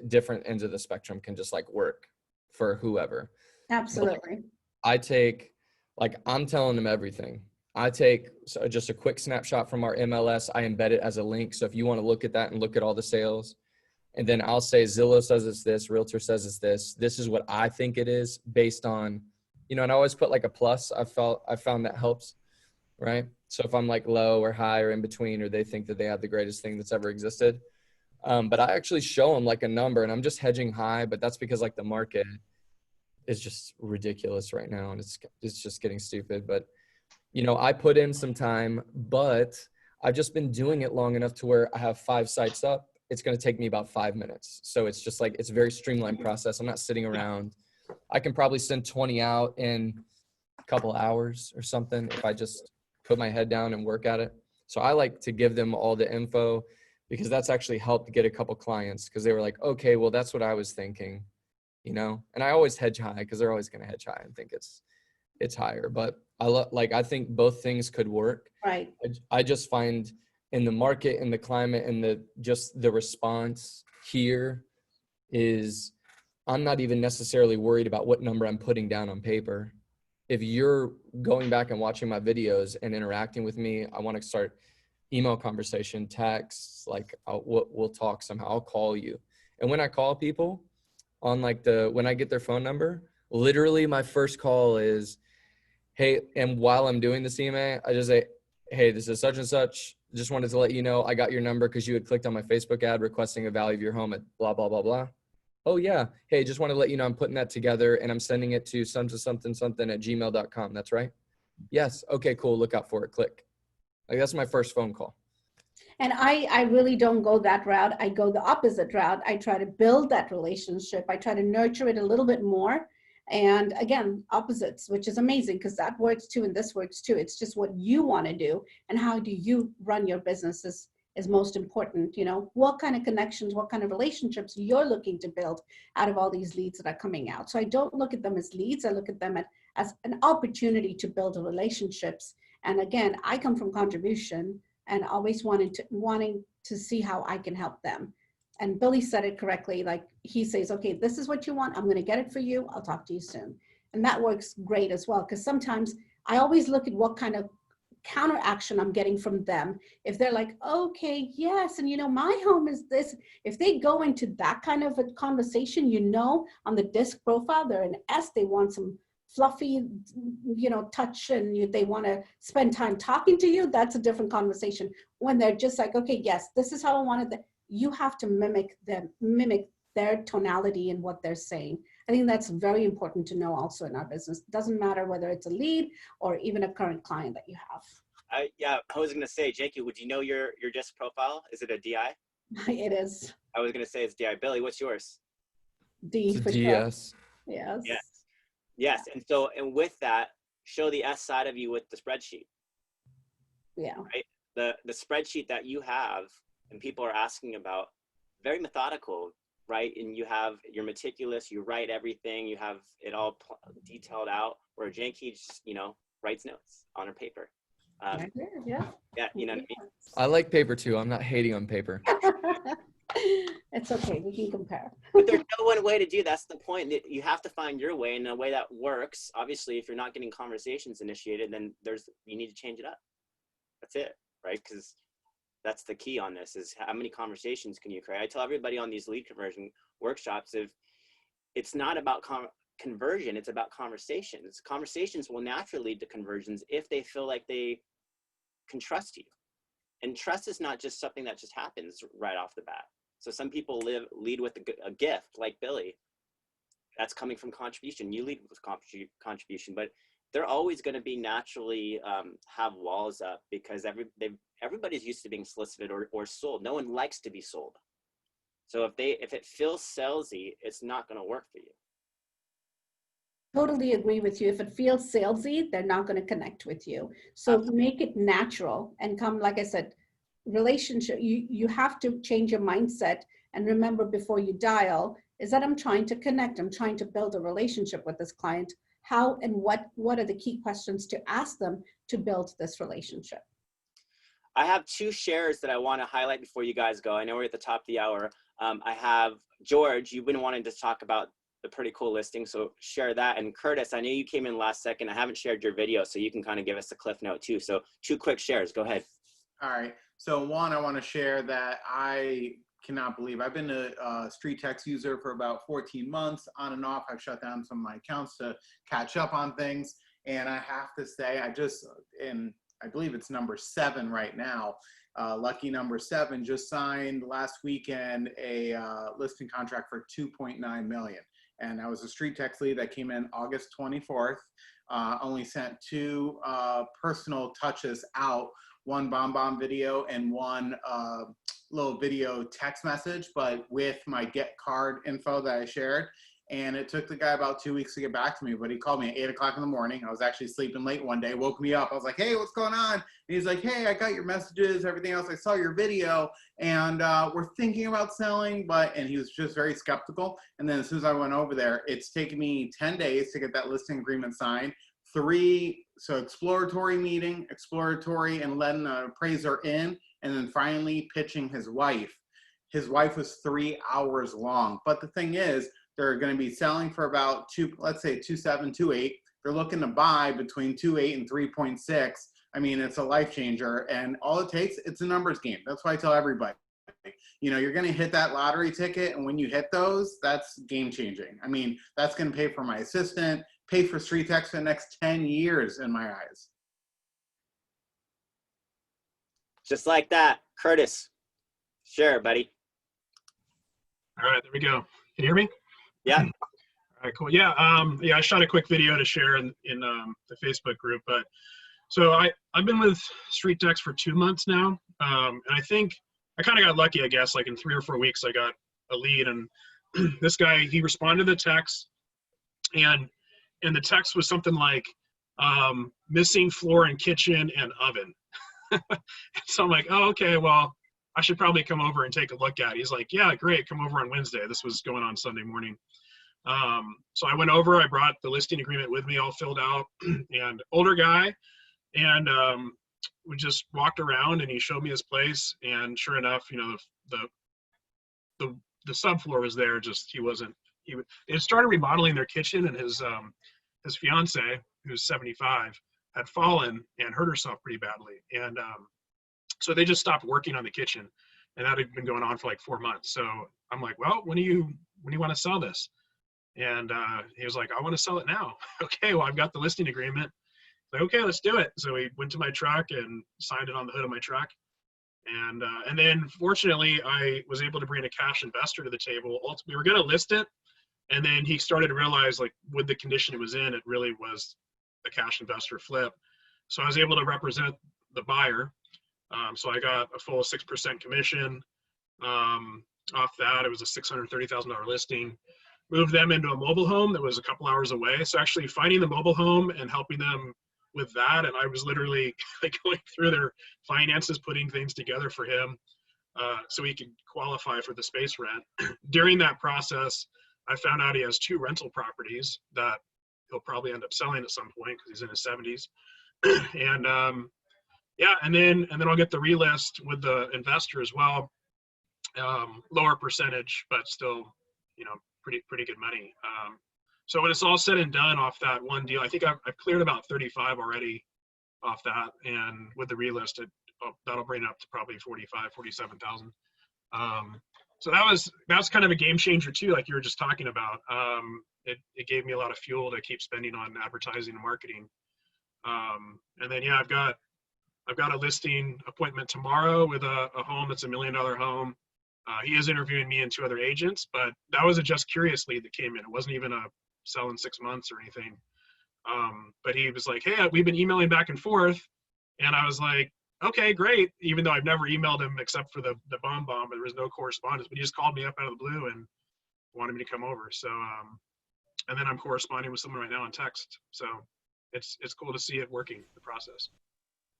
different ends of the spectrum can just like work for whoever. Absolutely. I take, like, I'm telling them everything. I take just a quick snapshot from our MLS. I embed it as a link. So if you want to look at that and look at all the sales, and then I'll say Zillow says it's this, Realtor says it's this. This is what I think it is based on, and I always put like a plus. I found that helps, right? So if I'm like low or high or in between, or they think that they have the greatest thing that's ever existed. But I actually show them like a number, and I'm just hedging high, but that's because like the market is just ridiculous right now, and it's just getting stupid. But I put in some time, but I've just been doing it long enough to where I have 5 sites up. It's going to take me about 5 minutes. So it's just like, it's a very streamlined process. I'm not sitting around. I can probably send 20 out in a couple hours or something if I just put my head down and work at it. So I like to give them all the info because that's actually helped get a couple clients, because they were like, okay, well, that's what I was thinking, and I always hedge high because they're always going to hedge high and think it's higher. But I think both things could work. Right. I just find in the market, in the climate, and the response here is, I'm not even necessarily worried about what number I'm putting down on paper. If you're going back and watching my videos and interacting with me, I want to start email conversation, texts, like we'll talk somehow. I'll call you. And when I call people on when I get their phone number, literally my first call is, hey, and while I'm doing the CMA, I just say, hey, this is such and such. Just wanted to let you know I got your number because you had clicked on my Facebook ad requesting a value of your home at blah, blah, blah, blah. Oh, yeah. Hey, just want to let you know I'm putting that together and I'm sending it to something at gmail.com. That's right? Yes. Okay, cool. Look out for it. Click. Like, that's my first phone call. And I really don't go that route. I go the opposite route. I try to build that relationship. I try to nurture it a little bit more. And again, opposites, which is amazing because that works too and this works too. It's just what you want to do and how do you run your business is most important. You know, what kind of connections, what kind of relationships you're looking to build out of all these leads that are coming out. So I don't look at them as leads. I look at them as an opportunity to build relationships. And again, I come from contribution and always wanting to see how I can help them. And Billy said it correctly. Like he says, okay, this is what you want. I'm going to get it for you. I'll talk to you soon. And that works great as well. Because sometimes I always look at what kind of counteraction I'm getting from them. If they're like, okay, yes. And you know, my home is this. If they go into that kind of a conversation, you know, on the disc profile, they're an S, they want some fluffy, you know, touch and they want to spend time talking to you, that's a different conversation. When they're just like, okay, yes, this is how I wanted that. You have to mimic their tonality and what they're saying. I think that's very important to know also in our business. It doesn't matter whether it's a lead or even a current client that you have. Yeah, I was going to say, Janki, would you know your disc profile? Is it a DI? It is. I was going to say it's DI. Billy, what's yours? D It's for DS. sure. Yes. Yes. Yes. And so, and with that, show the S side of you with the spreadsheet. Yeah. Right? The spreadsheet that you have and people are asking about, very methodical, right? And you're meticulous, you write everything, you have it all detailed out, where Janki just, you know, writes notes on her paper. Yeah. Yeah, you know what I mean? I like paper too. I'm not hating on paper. It's okay, we can compare. But there's no one way to do that's the point. You have to find your way in a way that works. Obviously, if you're not getting conversations initiated, then you need to change it up. That's it, right? Because that's the key on this is how many conversations can you create? I tell everybody on these lead conversion workshops, if it's not about conversion, it's about conversations. Conversations will naturally lead to conversions if they feel like they can trust you. And trust is not just something that just happens right off the bat. So some people lead with a gift, like Billy. That's coming from contribution. You lead with contribution, but they're always going to be naturally have walls up because everybody's used to being solicited or sold. No one likes to be sold. So if it feels salesy, it's not going to work for you. Totally agree with you. If it feels salesy, they're not going to connect with you. So make it natural and come, like I said, relationship. You have to change your mindset and remember before you dial is that I'm trying to connect. I'm trying to build a relationship with this client. How and what are the key questions to ask them to build this relationship? I have 2 shares that I want to highlight before you guys go. I know we're at the top of the hour. I have George, you've been wanting to talk about the pretty cool listing, so share that. And Curtis, I know you came in last second. I haven't shared your video, so you can kind of give us a cliff note too. So 2 quick shares, go ahead. All right, so one, I want to share that I cannot believe I've been a Street Text user for about 14 months on and off. I've shut down some of my accounts to catch up on things. And I have to say, I believe it's number 7 right now. Lucky number 7 just signed last weekend a listing contract for $2.9 million. And that was a Street Text lead that came in August 24th. Only sent 2 personal touches out, 1 bomb video and 1 little video text message, but with my get card info that I shared. And it took the guy about 2 weeks to get back to me, but he called me at 8 o'clock in the morning. I was actually sleeping late one day, woke me up. I was like, hey, what's going on? And he's like, hey, I got your messages, everything else. I saw your video and we're thinking about selling, and he was just very skeptical. And then as soon as I went over there, it's taken me 10 days to get that listing agreement signed. 3, so exploratory meeting, and letting the appraiser in, and then finally pitching his wife. His wife was 3 hours long. But the thing is, they're going to be selling for about let's say 2.7, 2.8. They're looking to buy between 2.8 and 3.6. I mean, it's a life changer, and all it takes, it's a numbers game. That's why I tell everybody, you know, you're going to hit that lottery ticket, and when you hit those, that's game changing. I mean, that's going to pay for my assistant, pay for Street Text for the next 10 years in my eyes. Just like that. Curtis, share, buddy. All right, there we go. Can you hear me? Yeah. All right, cool. Yeah, I shot a quick video to share in the Facebook group, but so I I've been with Street Text for 2 months now. And I think I kind of got lucky, I guess, like in 3 or 4 weeks, I got a lead, and this guy, he responded to the text, and the text was something like, missing floor and kitchen and oven. So I'm like, oh, okay, well, I should probably come over and take a look at it. He's like, yeah, great, come over on Wednesday. This was going on Sunday morning. So I went over, I brought the listing agreement with me all filled out, and older guy, and we just walked around and he showed me his place, and sure enough, you know, the subfloor was there, just it started remodeling their kitchen, and his fiance, who's 75, had fallen and hurt herself pretty badly, and so they just stopped working on the kitchen, and that had been going on for like 4 months. So I'm like, well, when do you want to sell this? And he was like, I want to sell it now. Okay, well, I've got the listing agreement. Like, okay, let's do it. So we went to my truck and signed it on the hood of my truck. And then fortunately, I was able to bring a cash investor to the table. We were going to list it, and then he started to realize, like, with the condition it was in, it really was a cash investor flip. So I was able to represent the buyer. So I got a full 6% commission off that. It was a $630,000 listing. Moved them into a mobile home that was a couple hours away. So actually finding the mobile home and helping them with that, and I was literally like going through their finances, putting things together for him so he could qualify for the space rent. During that process, I found out he has 2 rental properties that he'll probably end up selling at some point because he's in his 70s. And yeah, and then I'll get the relist with the investor as well. Lower percentage, but still, you know, pretty good money. So when it's all said and done off that one deal, I think I've cleared about 35 already off that, and with the relist, that'll bring it up to probably 45, 47,000. So that was kind of a game changer too, like you were just talking about. It gave me a lot of fuel to keep spending on advertising and marketing. And then yeah, I've got a listing appointment tomorrow with a home that's $1 million home. He is interviewing me and 2 other agents, but that was a just curious lead that came in. It wasn't even a sell in 6 months or anything. But he was like, hey, we've been emailing back and forth. And I was like, okay, great. Even though I've never emailed him except for the bomb, there was no correspondence, but he just called me up out of the blue and wanted me to come over. So, and then I'm corresponding with someone right now on text. So it's cool to see it working, the process.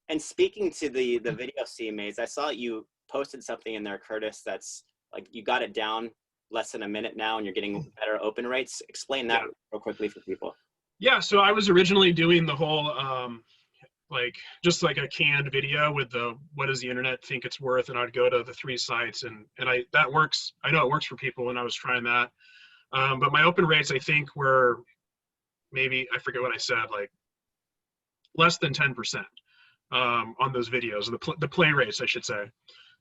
And speaking to the video CMAs, I saw you posted something in there, Curtis, that's like you got it down less than a minute now and you're getting better open rates. Explain that real quickly for people. Yeah, so I was originally doing the whole just like a canned video with the what does the internet think it's worth, and I'd go to the 3 sites and that works. I know it works for people, and I was trying that. But my open rates, I think, were maybe, I forget what I said, like less than 10% on those videos, the play rates, I should say.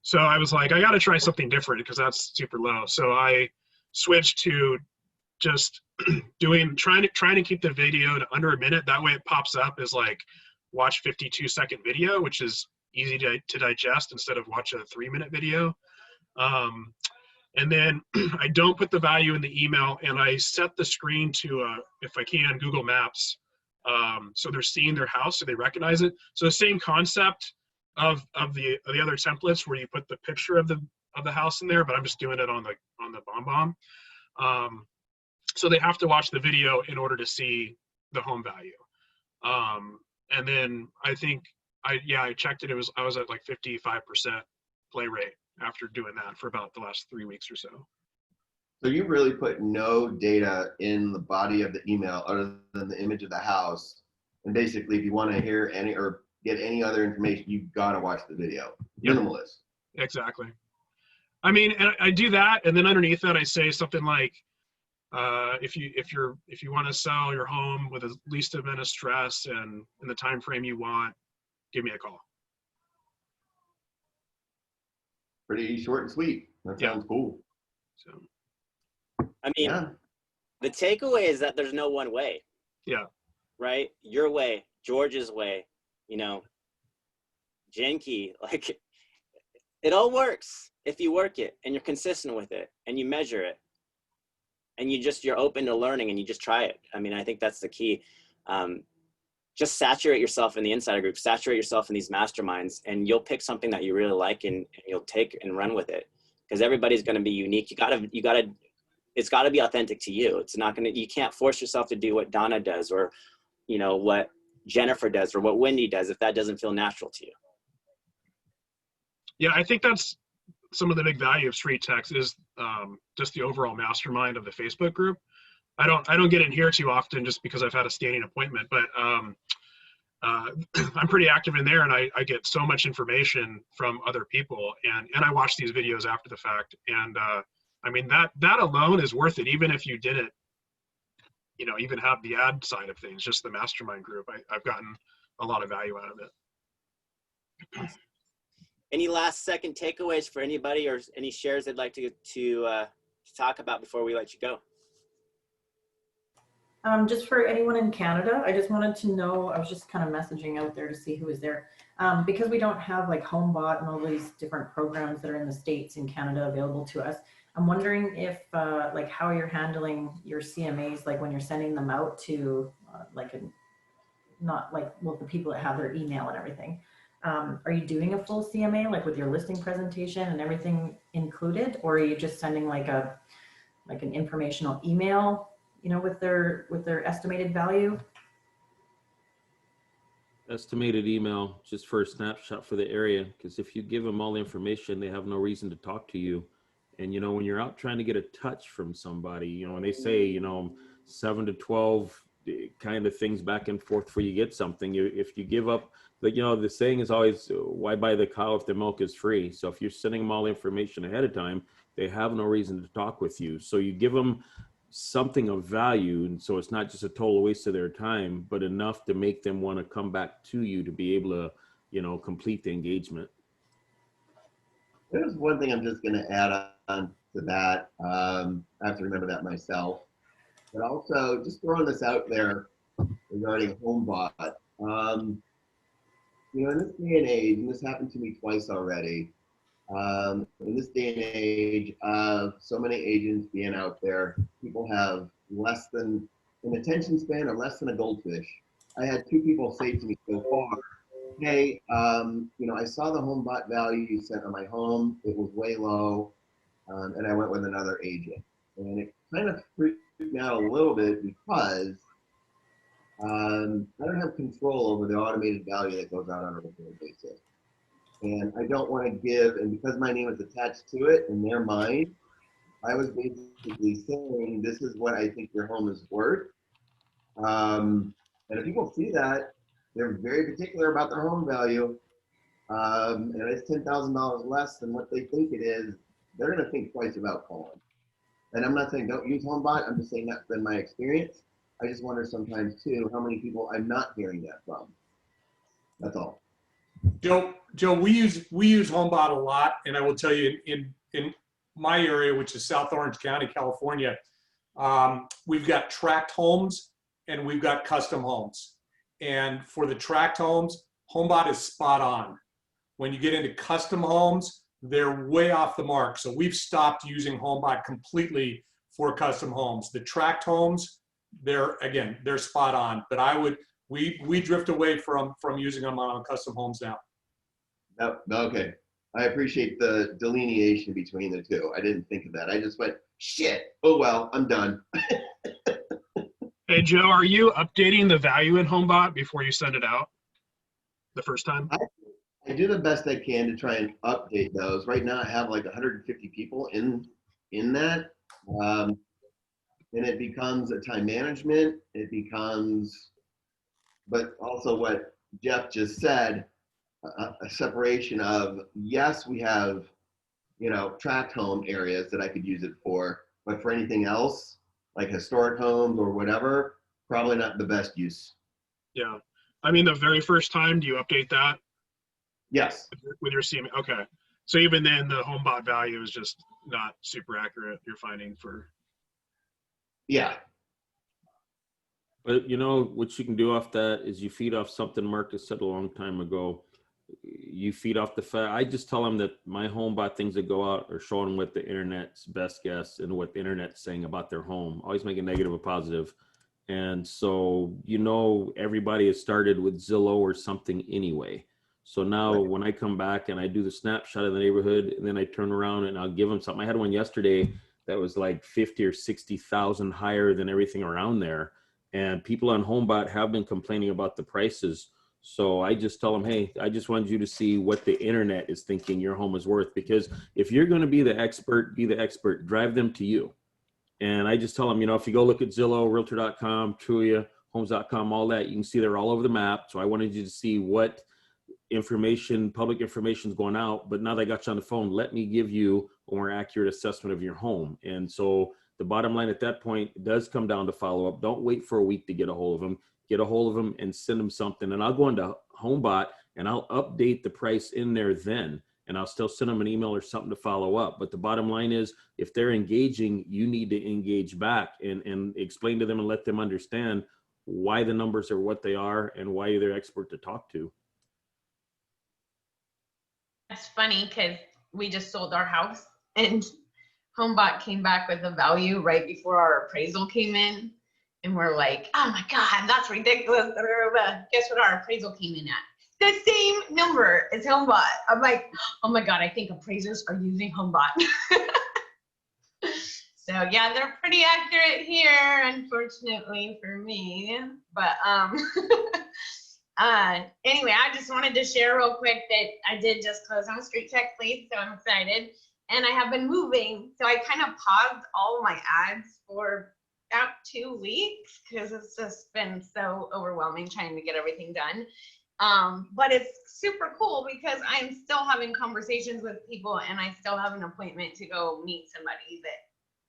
So I was like, I got to try something different because that's super low. So I switched to just trying to keep the video to under a minute. That way it pops up as like watch 52-second video, which is easy to digest instead of watch a 3-minute video. And then I don't put the value in the email, and I set the screen to, if I can, Google Maps. So they're seeing their house, so they recognize it. So the same concept of the other templates where you put the picture of the house in there, but I'm just doing it on the BombBomb. So they have to watch the video in order to see the home value. And then I think I checked it. I was at like 55% play rate after doing that for about the last 3 weeks or so. So you really put no data in the body of the email other than the image of the house. And basically, if you want to hear any or get any other information, you've got to watch the video. Yep. Minimalist. Exactly. I mean, and I do that, and then underneath that, I say something like, if you want to sell your home with the least amount of stress and in the time frame you want, give me a call. Pretty short and sweet. That sounds cool. So, I mean, the takeaway is that there's no one way. Yeah. Right? Your way, George's way, you know, Janki, like it all works if you work it and you're consistent with it and you measure it and you're open to learning and you just try it. I mean, I think that's the key. just saturate yourself in the insider group, saturate yourself in these masterminds, and you'll pick something that you really like and you'll take and run with it. Because everybody's going to be unique. It's got to be authentic to you. It's not going to, you can't force yourself to do what Donna does, or, you know, what Jennifer does, or what Wendy does, if that doesn't feel natural to you. Yeah, I think that's some of the big value of Street Text is just the overall mastermind of the Facebook group. I don't get in here too often just because I've had a standing appointment, but I'm pretty active in there, and I get so much information from other people, and I watch these videos after the fact, and I mean that alone is worth it, even if you didn't, you know, even have the ad side of things. Just the mastermind group, I've gotten a lot of value out of it. Any last second takeaways for anybody, or any shares they'd like to talk about before we let you go? Just for anyone in Canada, I just wanted to know, I was just kind of messaging out there to see who was there. Because we don't have like HomeBot and all these different programs that are in the States and Canada available to us, I'm wondering if like how you're handling your CMAs, like when you're sending them out to not like, well, the people that have their email and everything. Are you doing a full CMA, like with your listing presentation and everything included? Or are you just sending like an informational email, you know, with their estimated value? Estimated email just for a snapshot for the area, because if you give them all the information, they have no reason to talk to you. And you know, when you're out trying to get a touch from somebody, you know, and they say, you know, 7 to 12 kind of things back and forth before you get something, if you give up, but you know, the saying is always, why buy the cow if the milk is free? So if you're sending them all the information ahead of time, they have no reason to talk with you. So you give them something of value, and so it's not just a total waste of their time, but enough to make them want to come back to you to be able to, you know, complete the engagement. There's one thing I'm just going to add on to that. I have to remember that myself, but also just throwing this out there regarding HomeBot. You know, in this day and age, and this happened to me twice already, in this day and age of so many agents being out there, people have less than an attention span or less than a goldfish. I had 2 people say to me so far, hey, you know, I saw the HomeBot value you sent on my home. It was way low, and I went with another agent. And it kind of freaked me out a little bit because I don't have control over the automated value that goes out on a regular basis. And I don't want to give, and because my name is attached to it in their mind, I was basically saying, this is what I think your home is worth. And if people see that, they're very particular about their home value, and it's $10,000 less than what they think it is, they're going to think twice about calling. And I'm not saying don't use HomeBot, I'm just saying that's been my experience. I just wonder sometimes too, how many people I'm not hearing that from. That's all. Joe, we use HomeBot a lot, and I will tell you in my area, which is South Orange County, California, we've got tract homes and we've got custom homes. And for the tract homes, HomeBot is spot on. When you get into custom homes, they're way off the mark. So we've stopped using HomeBot completely for custom homes. The tract homes, they're spot on. But we drift away from using them on custom homes now. No, okay. I appreciate the delineation between the two. I didn't think of that. I just went, shit, oh well, I'm done. Hey Joe, are you updating the value in HomeBot before you send it out the first time? I do the best I can to try and update those. Right now I have like 150 people in that. And it becomes a time management. It becomes, but also what Jeff just said, a separation of, yes, we have, you know, tract home areas that I could use it for, but for anything else, like historic homes or whatever, probably not the best use. Yeah. I mean, the very first time, do you update that? Yes. With your CMA? Okay. So even then, the HomeBot value is just not super accurate, you're finding for. Yeah. But you know, what you can do off that is you feed off something Marcus said a long time ago. You feed off the fact, I just tell them that my HomeBot things that go out are showing what the internet's best guess and what the internet's saying about their home. Always make a negative a positive. And so, you know, everybody has started with Zillow or something anyway. So now when I come back and I do the snapshot of the neighborhood, and then I turn around and I'll give them something. I had one yesterday that was like 50 or 60,000 higher than everything around there. And people on HomeBot have been complaining about the prices. So I just tell them, hey, I just wanted you to see what the internet is thinking your home is worth. Because if you're going to be the expert, drive them to you. And I just tell them, you know, if you go look at Zillow, Realtor.com, Trulia, Homes.com, all that, you can see they're all over the map. So I wanted you to see what information, public information is going out. But now that I got you on the phone, let me give you a more accurate assessment of your home. And so the bottom line at that point does come down to follow up. Don't wait for a week to get a hold of them. Get a hold of them and send them something. And I'll go into HomeBot and I'll update the price in there then. And I'll still send them an email or something to follow up. But the bottom line is, if they're engaging, you need to engage back and explain to them and let them understand why the numbers are what they are and why you're their expert to talk to. That's funny because we just sold our house and HomeBot came back with a value right before our appraisal came in. And we're like, oh my God, that's ridiculous. Guess what our appraisal came in at? The same number as HomeBot. I'm like, oh my God, I think appraisers are using HomeBot. So yeah, they're pretty accurate here, unfortunately for me. But anyway, I just wanted to share real quick that I did just close on a street check lead, so I'm excited. And I have been moving, so I kind of paused all my ads for about 2 weeks because it's just been so overwhelming trying to get everything done. But it's super cool because I'm still having conversations with people and I still have an appointment to go meet somebody that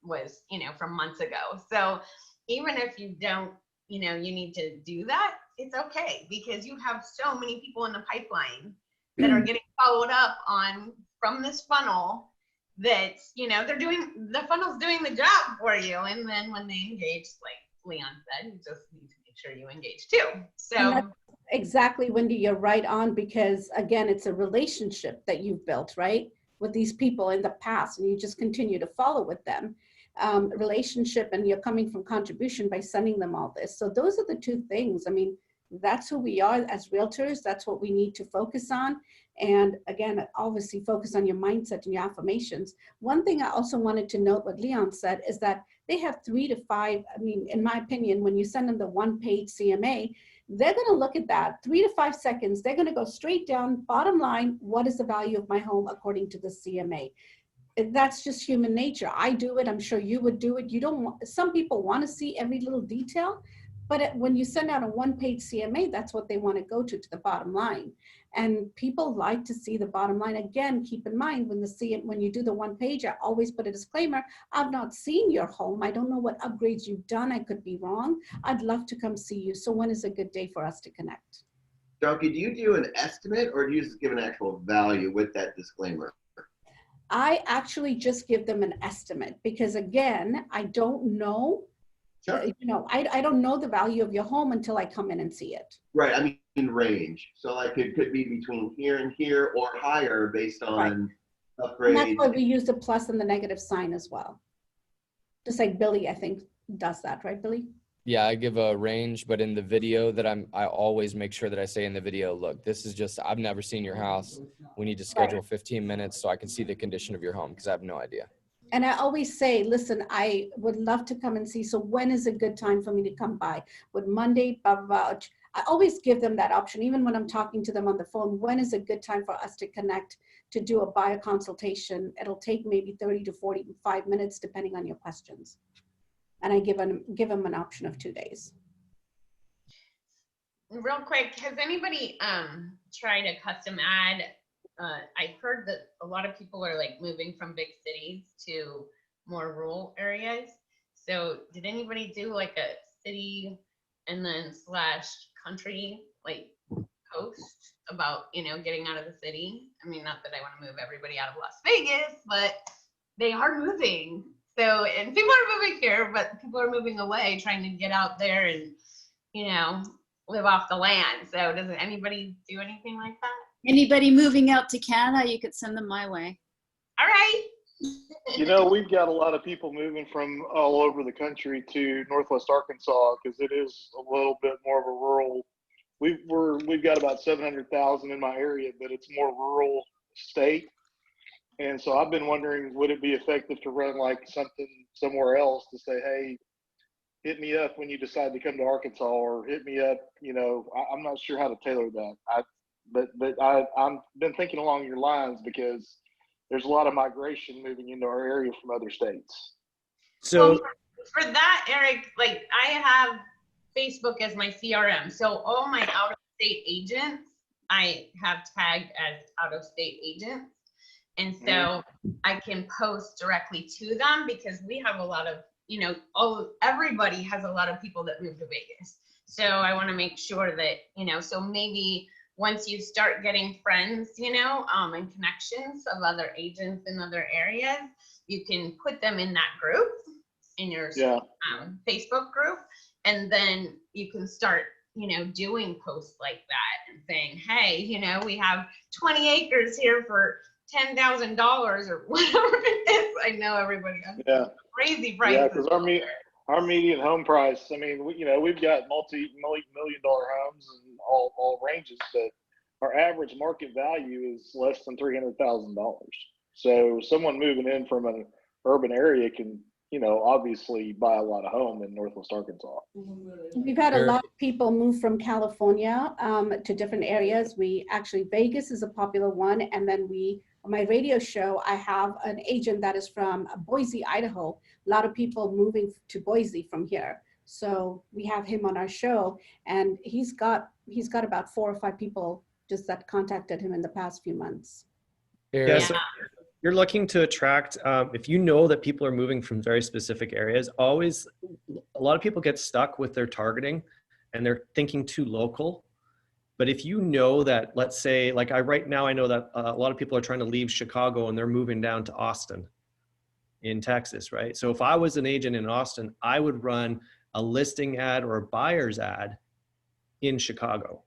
was, you know, from months ago. So even if you don't, you know, you need to do that, it's okay because you have so many people in the pipeline that are getting followed up on from this funnel that, you know, the funnel's doing the job for you. And then when they engage, like Leon said, you just need to make sure you engage too. So exactly, Wendy, you're right on, because again, it's a relationship that you've built, right, with these people in the past, and you just continue to follow with them. Relationship, and you're coming from contribution by sending them all this. So those are the two things. I mean, that's who we are as realtors. That's what we need to focus on. And again, obviously focus on your mindset and your affirmations. One thing I also wanted to note what Leon said is that they have 3 to 5, I mean, in my opinion, when you send them the 1-page CMA, they're going to look at that 3 to 5 seconds. They're going to go straight down, bottom line, what is the value of my home according to the CMA? That's just human nature. I do it. I'm sure you would do it. You don't want, some people want to see every little detail, but when you send out a 1-page CMA, that's what they want to go to the bottom line. And people like to see the bottom line. Again, keep in mind when you do the 1-page, I always put a disclaimer. I've not seen your home. I don't know what upgrades you've done. I could be wrong. I'd love to come see you. So when is a good day for us to connect? Janki, do you do an estimate or do you just give an actual value with that disclaimer? I actually just give them an estimate because again, I don't know. Sure. You know, I don't know the value of your home until I come in and see it. Right. I mean, in range. So like it could be between here and here or higher based on upgrades. And that's why we use the plus and the negative sign as well. Just like Billy, I think, does that, right, Billy? Yeah, I give a range, but in the video that I always make sure that I say in the video, look, this is just, I've never seen your house. We need to schedule 15 minutes so I can see the condition of your home because I have no idea. And I always say, listen, I would love to come and see. So when is a good time for me to come by? Would Monday, blah, blah, blah. I always give them that option, even when I'm talking to them on the phone. When is a good time for us to connect to do a buyer consultation? It'll take maybe 30 to 45 minutes, depending on your questions. And I give them an option of 2 days. Real quick, has anybody tried a custom ad? I heard that a lot of people are like moving from big cities to more rural areas. So did anybody do like a city and then / country like post about, you know, getting out of the city? I mean, not that I want to move everybody out of Las Vegas, but they are moving. So, and people are moving here, but people are moving away, trying to get out there and, you know, live off the land. So does anybody do anything like that? Anybody moving out to Canada, you could send them my way. All right. You know, we've got a lot of people moving from all over the country to Northwest Arkansas because it is a little bit more of a rural. We've got about 700,000 in my area, but it's more rural state. And so I've been wondering, would it be effective to run like something somewhere else to say, hey, hit me up when you decide to come to Arkansas, or hit me up, you know, I'm not sure how to tailor that. I've been thinking along your lines because there's a lot of migration moving into our area from other states. So well, for that, Eric, like I have Facebook as my CRM. So all my out-of-state agents, I have tagged as out-of-state agents. And so I can post directly to them because we have a lot of, you know, everybody has a lot of people that move to Vegas. So I want to make sure that, you know, so maybe once you start getting friends, you know, and connections of other agents in other areas, you can put them in that group, in your Facebook group, and then you can start, you know, doing posts like that and saying, hey, you know, we have 20 acres here for $10,000 or whatever it is. I know everybody has crazy prices. Yeah, because our median home price, I mean, you know, we've got multi-million-dollar homes and all ranges, but our average market value is less than $300,000. So someone moving in from an urban area can, you know, obviously buy a lot of home in Northwest Arkansas. We've had a lot of people move from California to different areas. Vegas is a popular one. And then on my radio show, I have an agent that is from Boise, Idaho. A lot of people moving to Boise from here. So we have him on our show, and he's got about 4 or 5 people just that contacted him in the past few months. Yeah, so you're looking to attract, if you know that people are moving from very specific areas, a lot of people get stuck with their targeting and they're thinking too local. But if you know that, let's say, like right now, I know that a lot of people are trying to leave Chicago and they're moving down to Austin in Texas, right? So if I was an agent in Austin, I would run a listing ad or a buyer's ad in Chicago,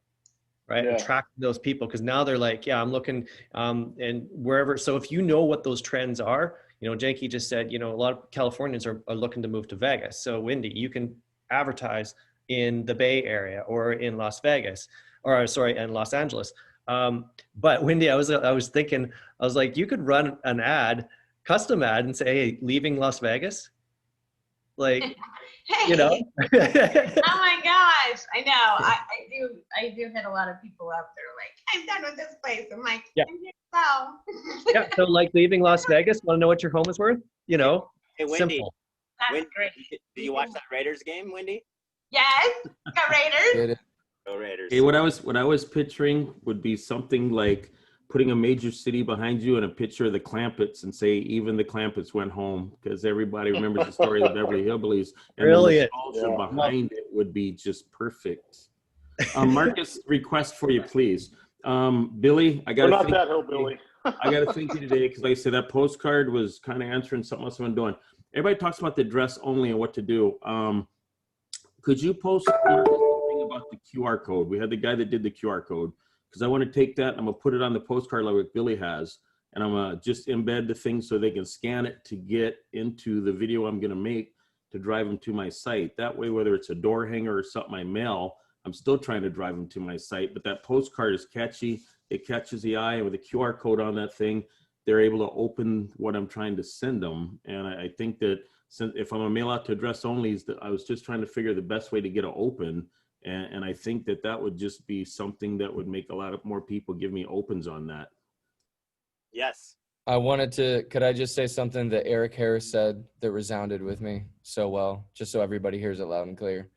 right? Yeah. Attract those people, because now they're like, yeah, I'm looking and wherever. So if you know what those trends are, you know, Janki just said, you know, a lot of Californians are looking to move to Vegas. So Wendy, you can advertise in the Bay Area or in Las Vegas, or sorry, in Los Angeles. But Wendy, I was thinking, I was like, you could run an ad, custom ad, and say, hey, leaving Las Vegas. Like, hey, you know. oh my gosh, I know. I do hit a lot of people up there like, I'm done with this place. I'm like, yeah. I'm here to sell. Yeah, so like leaving Las Vegas, want to know what your home is worth? You know, hey, Wendy, simple. That's great. Did you watch that Raiders game, Wendy? Yes, go Raiders. Go Raiders. Hey, what I was picturing would be something like putting a major city behind you and a picture of the Clampetts and say, even the Clampetts went home, because everybody remembers the story of the Beverly Hillbillies. And Brilliant. The nostalgia behind it would be just perfect. Marcus, request for you, please. Billy, I got to not that hillbilly. I got to thank you today, because like I said, that postcard was kind of answering something else I've been doing. Everybody talks about the dress only and what to do. Could you post something about the QR code? We had the guy that did the QR code, because I want to take that and I'm going to put it on the postcard like Billy has. And I'm going to just embed the thing so they can scan it to get into the video I'm going to make to drive them to my site. That way, whether it's a door hanger or something I mail, I'm still trying to drive them to my site. But that postcard is catchy. It catches the eye, and with a QR code on that thing, they're able to open what I'm trying to send them. And I think that if I'm going to mail out to address onlys, that I was just trying to figure the best way to get it open. And I think that would just be something that would make a lot of more people give me opens on that. Yes. Could I just say something that Eric Harris said that resounded with me so well, just so everybody hears it loud and clear?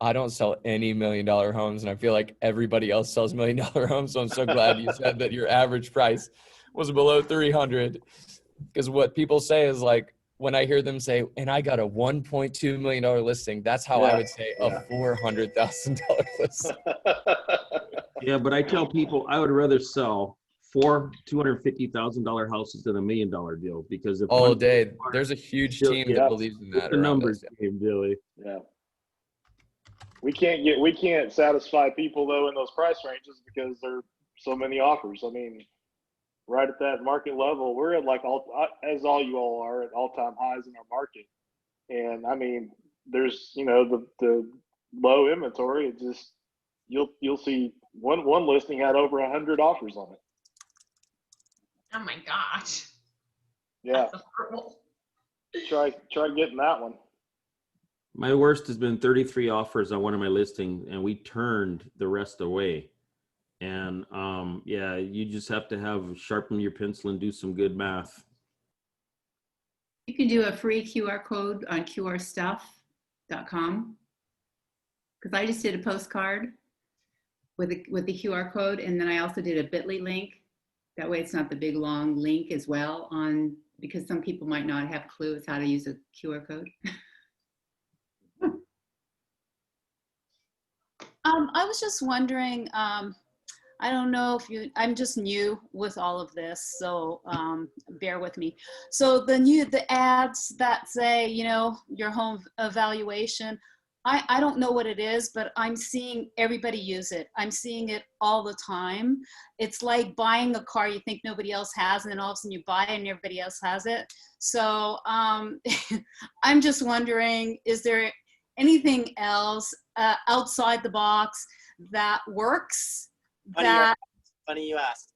I don't sell any $1 million homes, and I feel like everybody else sells $1 million homes. So I'm so glad you said that your average price was below 300, because what people say is like, when I hear them say, and I got a $1.2 million listing, that's how I would say a $400,000 listing. Yeah, but I tell people I would rather sell 4 $250,000 houses than $1 million deal, because if all day, there's a huge team that believes in that. The numbers game, Billy. Yeah. We can't satisfy people though in those price ranges because there are so many offers. I mean, right at that market level. We're at like as all you all are at all-time highs in our market. And I mean, there's, you know, the low inventory. It just, you'll see one listing had over 100 offers on it. Oh my gosh. Yeah. That's horrible. Try getting that one. My worst has been 33 offers on one of my listings, and we turned the rest away. And yeah, you just have to sharpen your pencil and do some good math. You can do a free QR code on qrstuff.com, because I just did a postcard with the QR code, and then I also did a bit.ly link. That way it's not the big long link as well, because some people might not have clues how to use a QR code. I was just wondering, I don't know if I'm just new with all of this, so bear with me. So the ads that say, you know, your home evaluation, I don't know what it is, but I'm seeing everybody use it. I'm seeing it all the time. It's like buying a car you think nobody else has, and then all of a sudden you buy it and everybody else has it. So I'm just wondering, is there anything else outside the box that works? Funny you asked.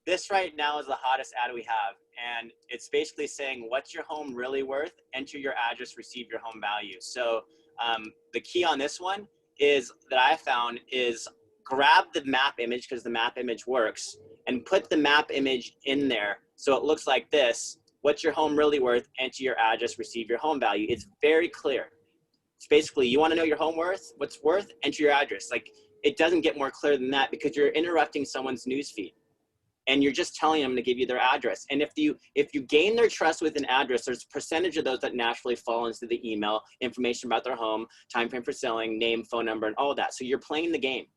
This right now is the hottest ad we have, and it's basically saying, what's your home really worth? Enter your address, receive your home value. So the key on this one is that I found is grab the map image, because the map image works, and put the map image in there so it looks like this. What's your home really worth? Enter your address, receive your home value. It's very clear. It's basically, you want to know your home worth, what's worth, enter your address. Like, it doesn't get more clear than that, because you're interrupting someone's newsfeed and you're just telling them to give you their address. And if you gain their trust with an address, there's a percentage of those that naturally fall into the email, information about their home, time frame for selling, name, phone number, and all that. So you're playing the game.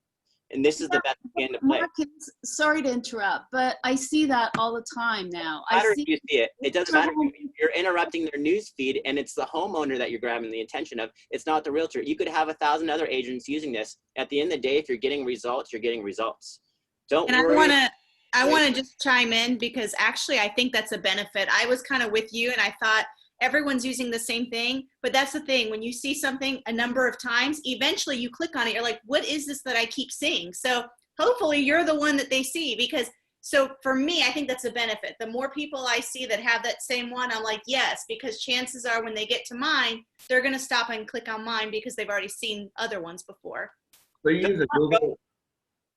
And this is the best game to play. Marcus, sorry to interrupt, but I see that all the time now. It doesn't matter if you see it. It doesn't matter. You're interrupting their news feed, and it's the homeowner that you're grabbing the attention of. It's not the realtor. You could have 1,000 other agents using this. At the end of the day, if you're getting results, you're getting results. Don't worry. I want to just chime in, because actually I think that's a benefit. I was kind of with you, and I thought everyone's using the same thing, but that's the thing. When you see something a number of times, eventually you click on it. You're like, what is this that I keep seeing? So hopefully you're the one that they see, because so for me, I think that's a benefit. The more people I see that have that same one, I'm like, yes, because chances are when they get to mine, they're going to stop and click on mine because they've already seen other ones before. So you use a Google.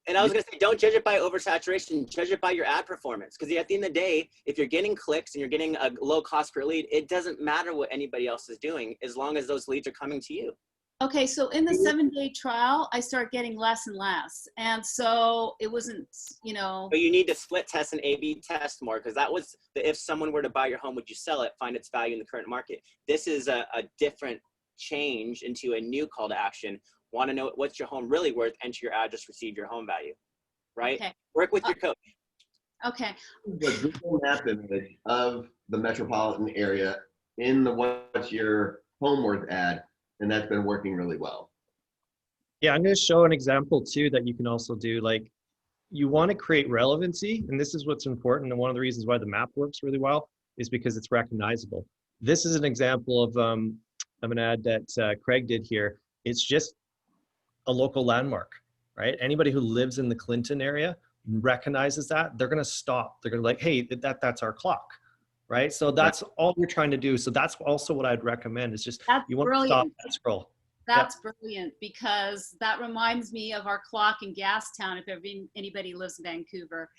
And I was going to say, don't judge it by oversaturation, judge it by your ad performance. Because at the end of the day, if you're getting clicks and you're getting a low cost per lead, it doesn't matter what anybody else is doing as long as those leads are coming to you. Okay, so in the 7-day trial, I started getting less and less. And so it wasn't, you know. But you need to split test and A/B test more, because that was the, if someone were to buy your home, would you sell it, find its value in the current market? This is a different change into a new call to action. Want to know what's your home really worth? Enter your address, receive your home value, right? Okay. Work with your coach. Okay. The Google map image of the metropolitan area in the what's your home worth ad, and that's been working really well. Yeah, I'm going to show an example too that you can also do. Like, you want to create relevancy, and this is what's important. And one of the reasons why the map works really well is because it's recognizable. This is an example of an ad that Craig did here. It's just a local landmark, right? Anybody who lives in the Clinton area recognizes that, they're going to stop. They're going to be like, hey, that's our clock, right? So that's all you're trying to do. So that's also what I'd recommend is just, you want to stop that scroll. That's brilliant, because that reminds me of our clock in Gastown. If anybody lives in Vancouver,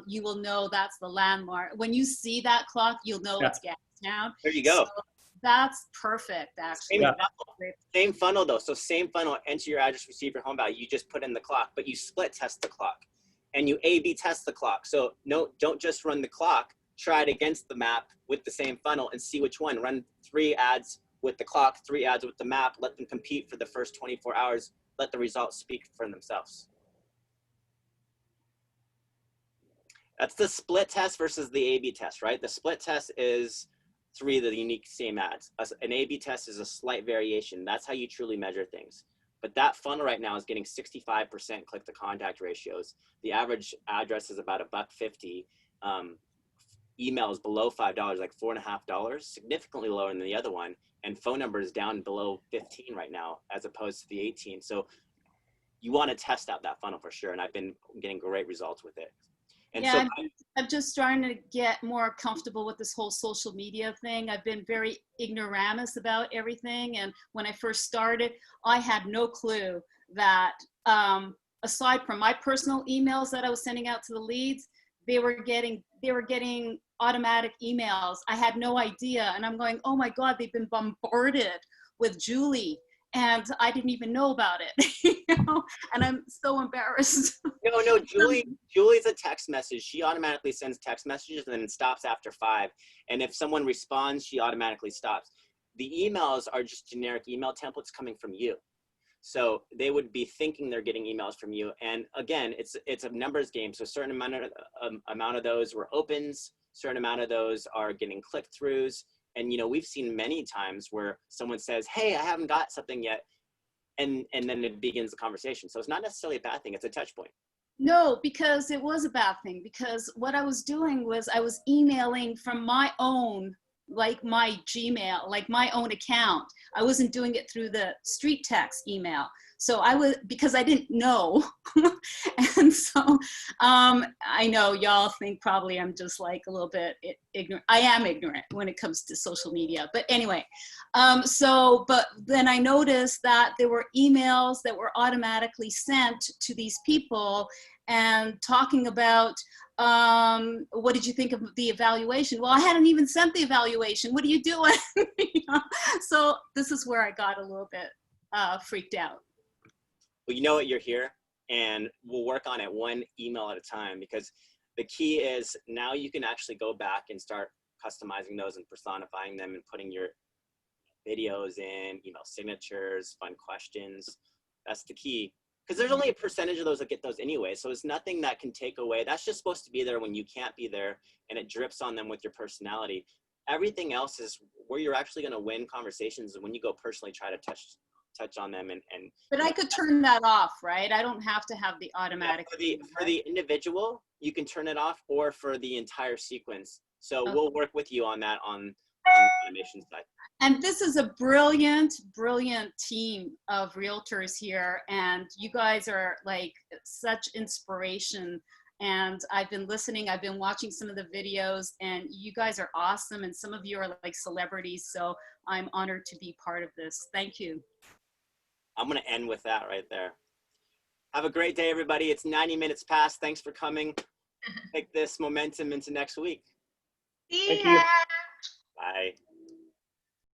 you will know that's the landmark. When you see that clock, you'll know it's Gastown. There you go. So that's perfect, actually. Same funnel though. So same funnel, enter your address, receive your home value. You just put in the clock, but you split test the clock and you A/B test the clock. So no, don't just run the clock, try it against the map with the same funnel and see which one. Run 3 ads with the clock, 3 ads with the map, let them compete for the first 24 hours, let the results speak for themselves. That's the split test versus the A/B test, right? The split test is 3 of the unique same ads. An A/B test is a slight variation. That's how you truly measure things. But that funnel right now is getting 65% click to contact ratios. The average address is about $1.50, emails below $5, like $4.50, significantly lower than the other one, and phone numbers down below 15 right now, as opposed to the 18. So you want to test out that funnel for sure, and I've been getting great results with it. And yeah, so I'm just trying to get more comfortable with this whole social media thing. I've been very ignoramus about everything, and when I first started, I had no clue that aside from my personal emails that I was sending out to the leads, they were getting automatic emails. I had no idea, and I'm going, oh my God, they've been bombarded with Julie, and I didn't even know about it. You know? And I'm so embarrassed. No, Julie's a text message. She automatically sends text messages and then stops after 5. And if someone responds, she automatically stops. The emails are just generic email templates coming from you. So they would be thinking they're getting emails from you. And again, it's a numbers game. So a certain amount of those were opens, certain amount of those are getting click-throughs. And, you know, we've seen many times where someone says, hey, I haven't got something yet. And then it begins the conversation. So it's not necessarily a bad thing. It's a touch point. No, because it was a bad thing. Because what I was doing was I was emailing from my own, like my Gmail, like my own account. I wasn't doing it through the street text email. So because I didn't know. And so I know y'all think probably I'm just like a little bit ignorant. I am ignorant when it comes to social media. But anyway, but then I noticed that there were emails that were automatically sent to these people and talking about, what did you think of the evaluation? Well, I hadn't even sent the evaluation. What are you doing? You know? So this is where I got a little bit freaked out. Well, you know what, you're here, and we'll work on it one email at a time, because the key is now you can actually go back and start customizing those and personifying them and putting your videos in, email signatures, fun questions. That's the key. Because there's only a percentage of those that get those anyway. So it's nothing that can take away. That's just supposed to be there when you can't be there, and it drips on them with your personality. Everything else is where you're actually going to win conversations, and when you go personally try to touch on them and but I could turn that off, right? I don't have to have the automatic. Yeah, for the individual, you can turn it off, or for the entire sequence. So we'll work with you on that on the automation side. And this is a brilliant, brilliant team of realtors here. And you guys are like such inspiration. And I've been listening, I've been watching some of the videos, and you guys are awesome. And some of you are like celebrities. So I'm honored to be part of this. Thank you. I'm going to end with that right there. Have a great day, everybody. It's 90 minutes past. Thanks for coming. Take this momentum into next week. See ya. Bye.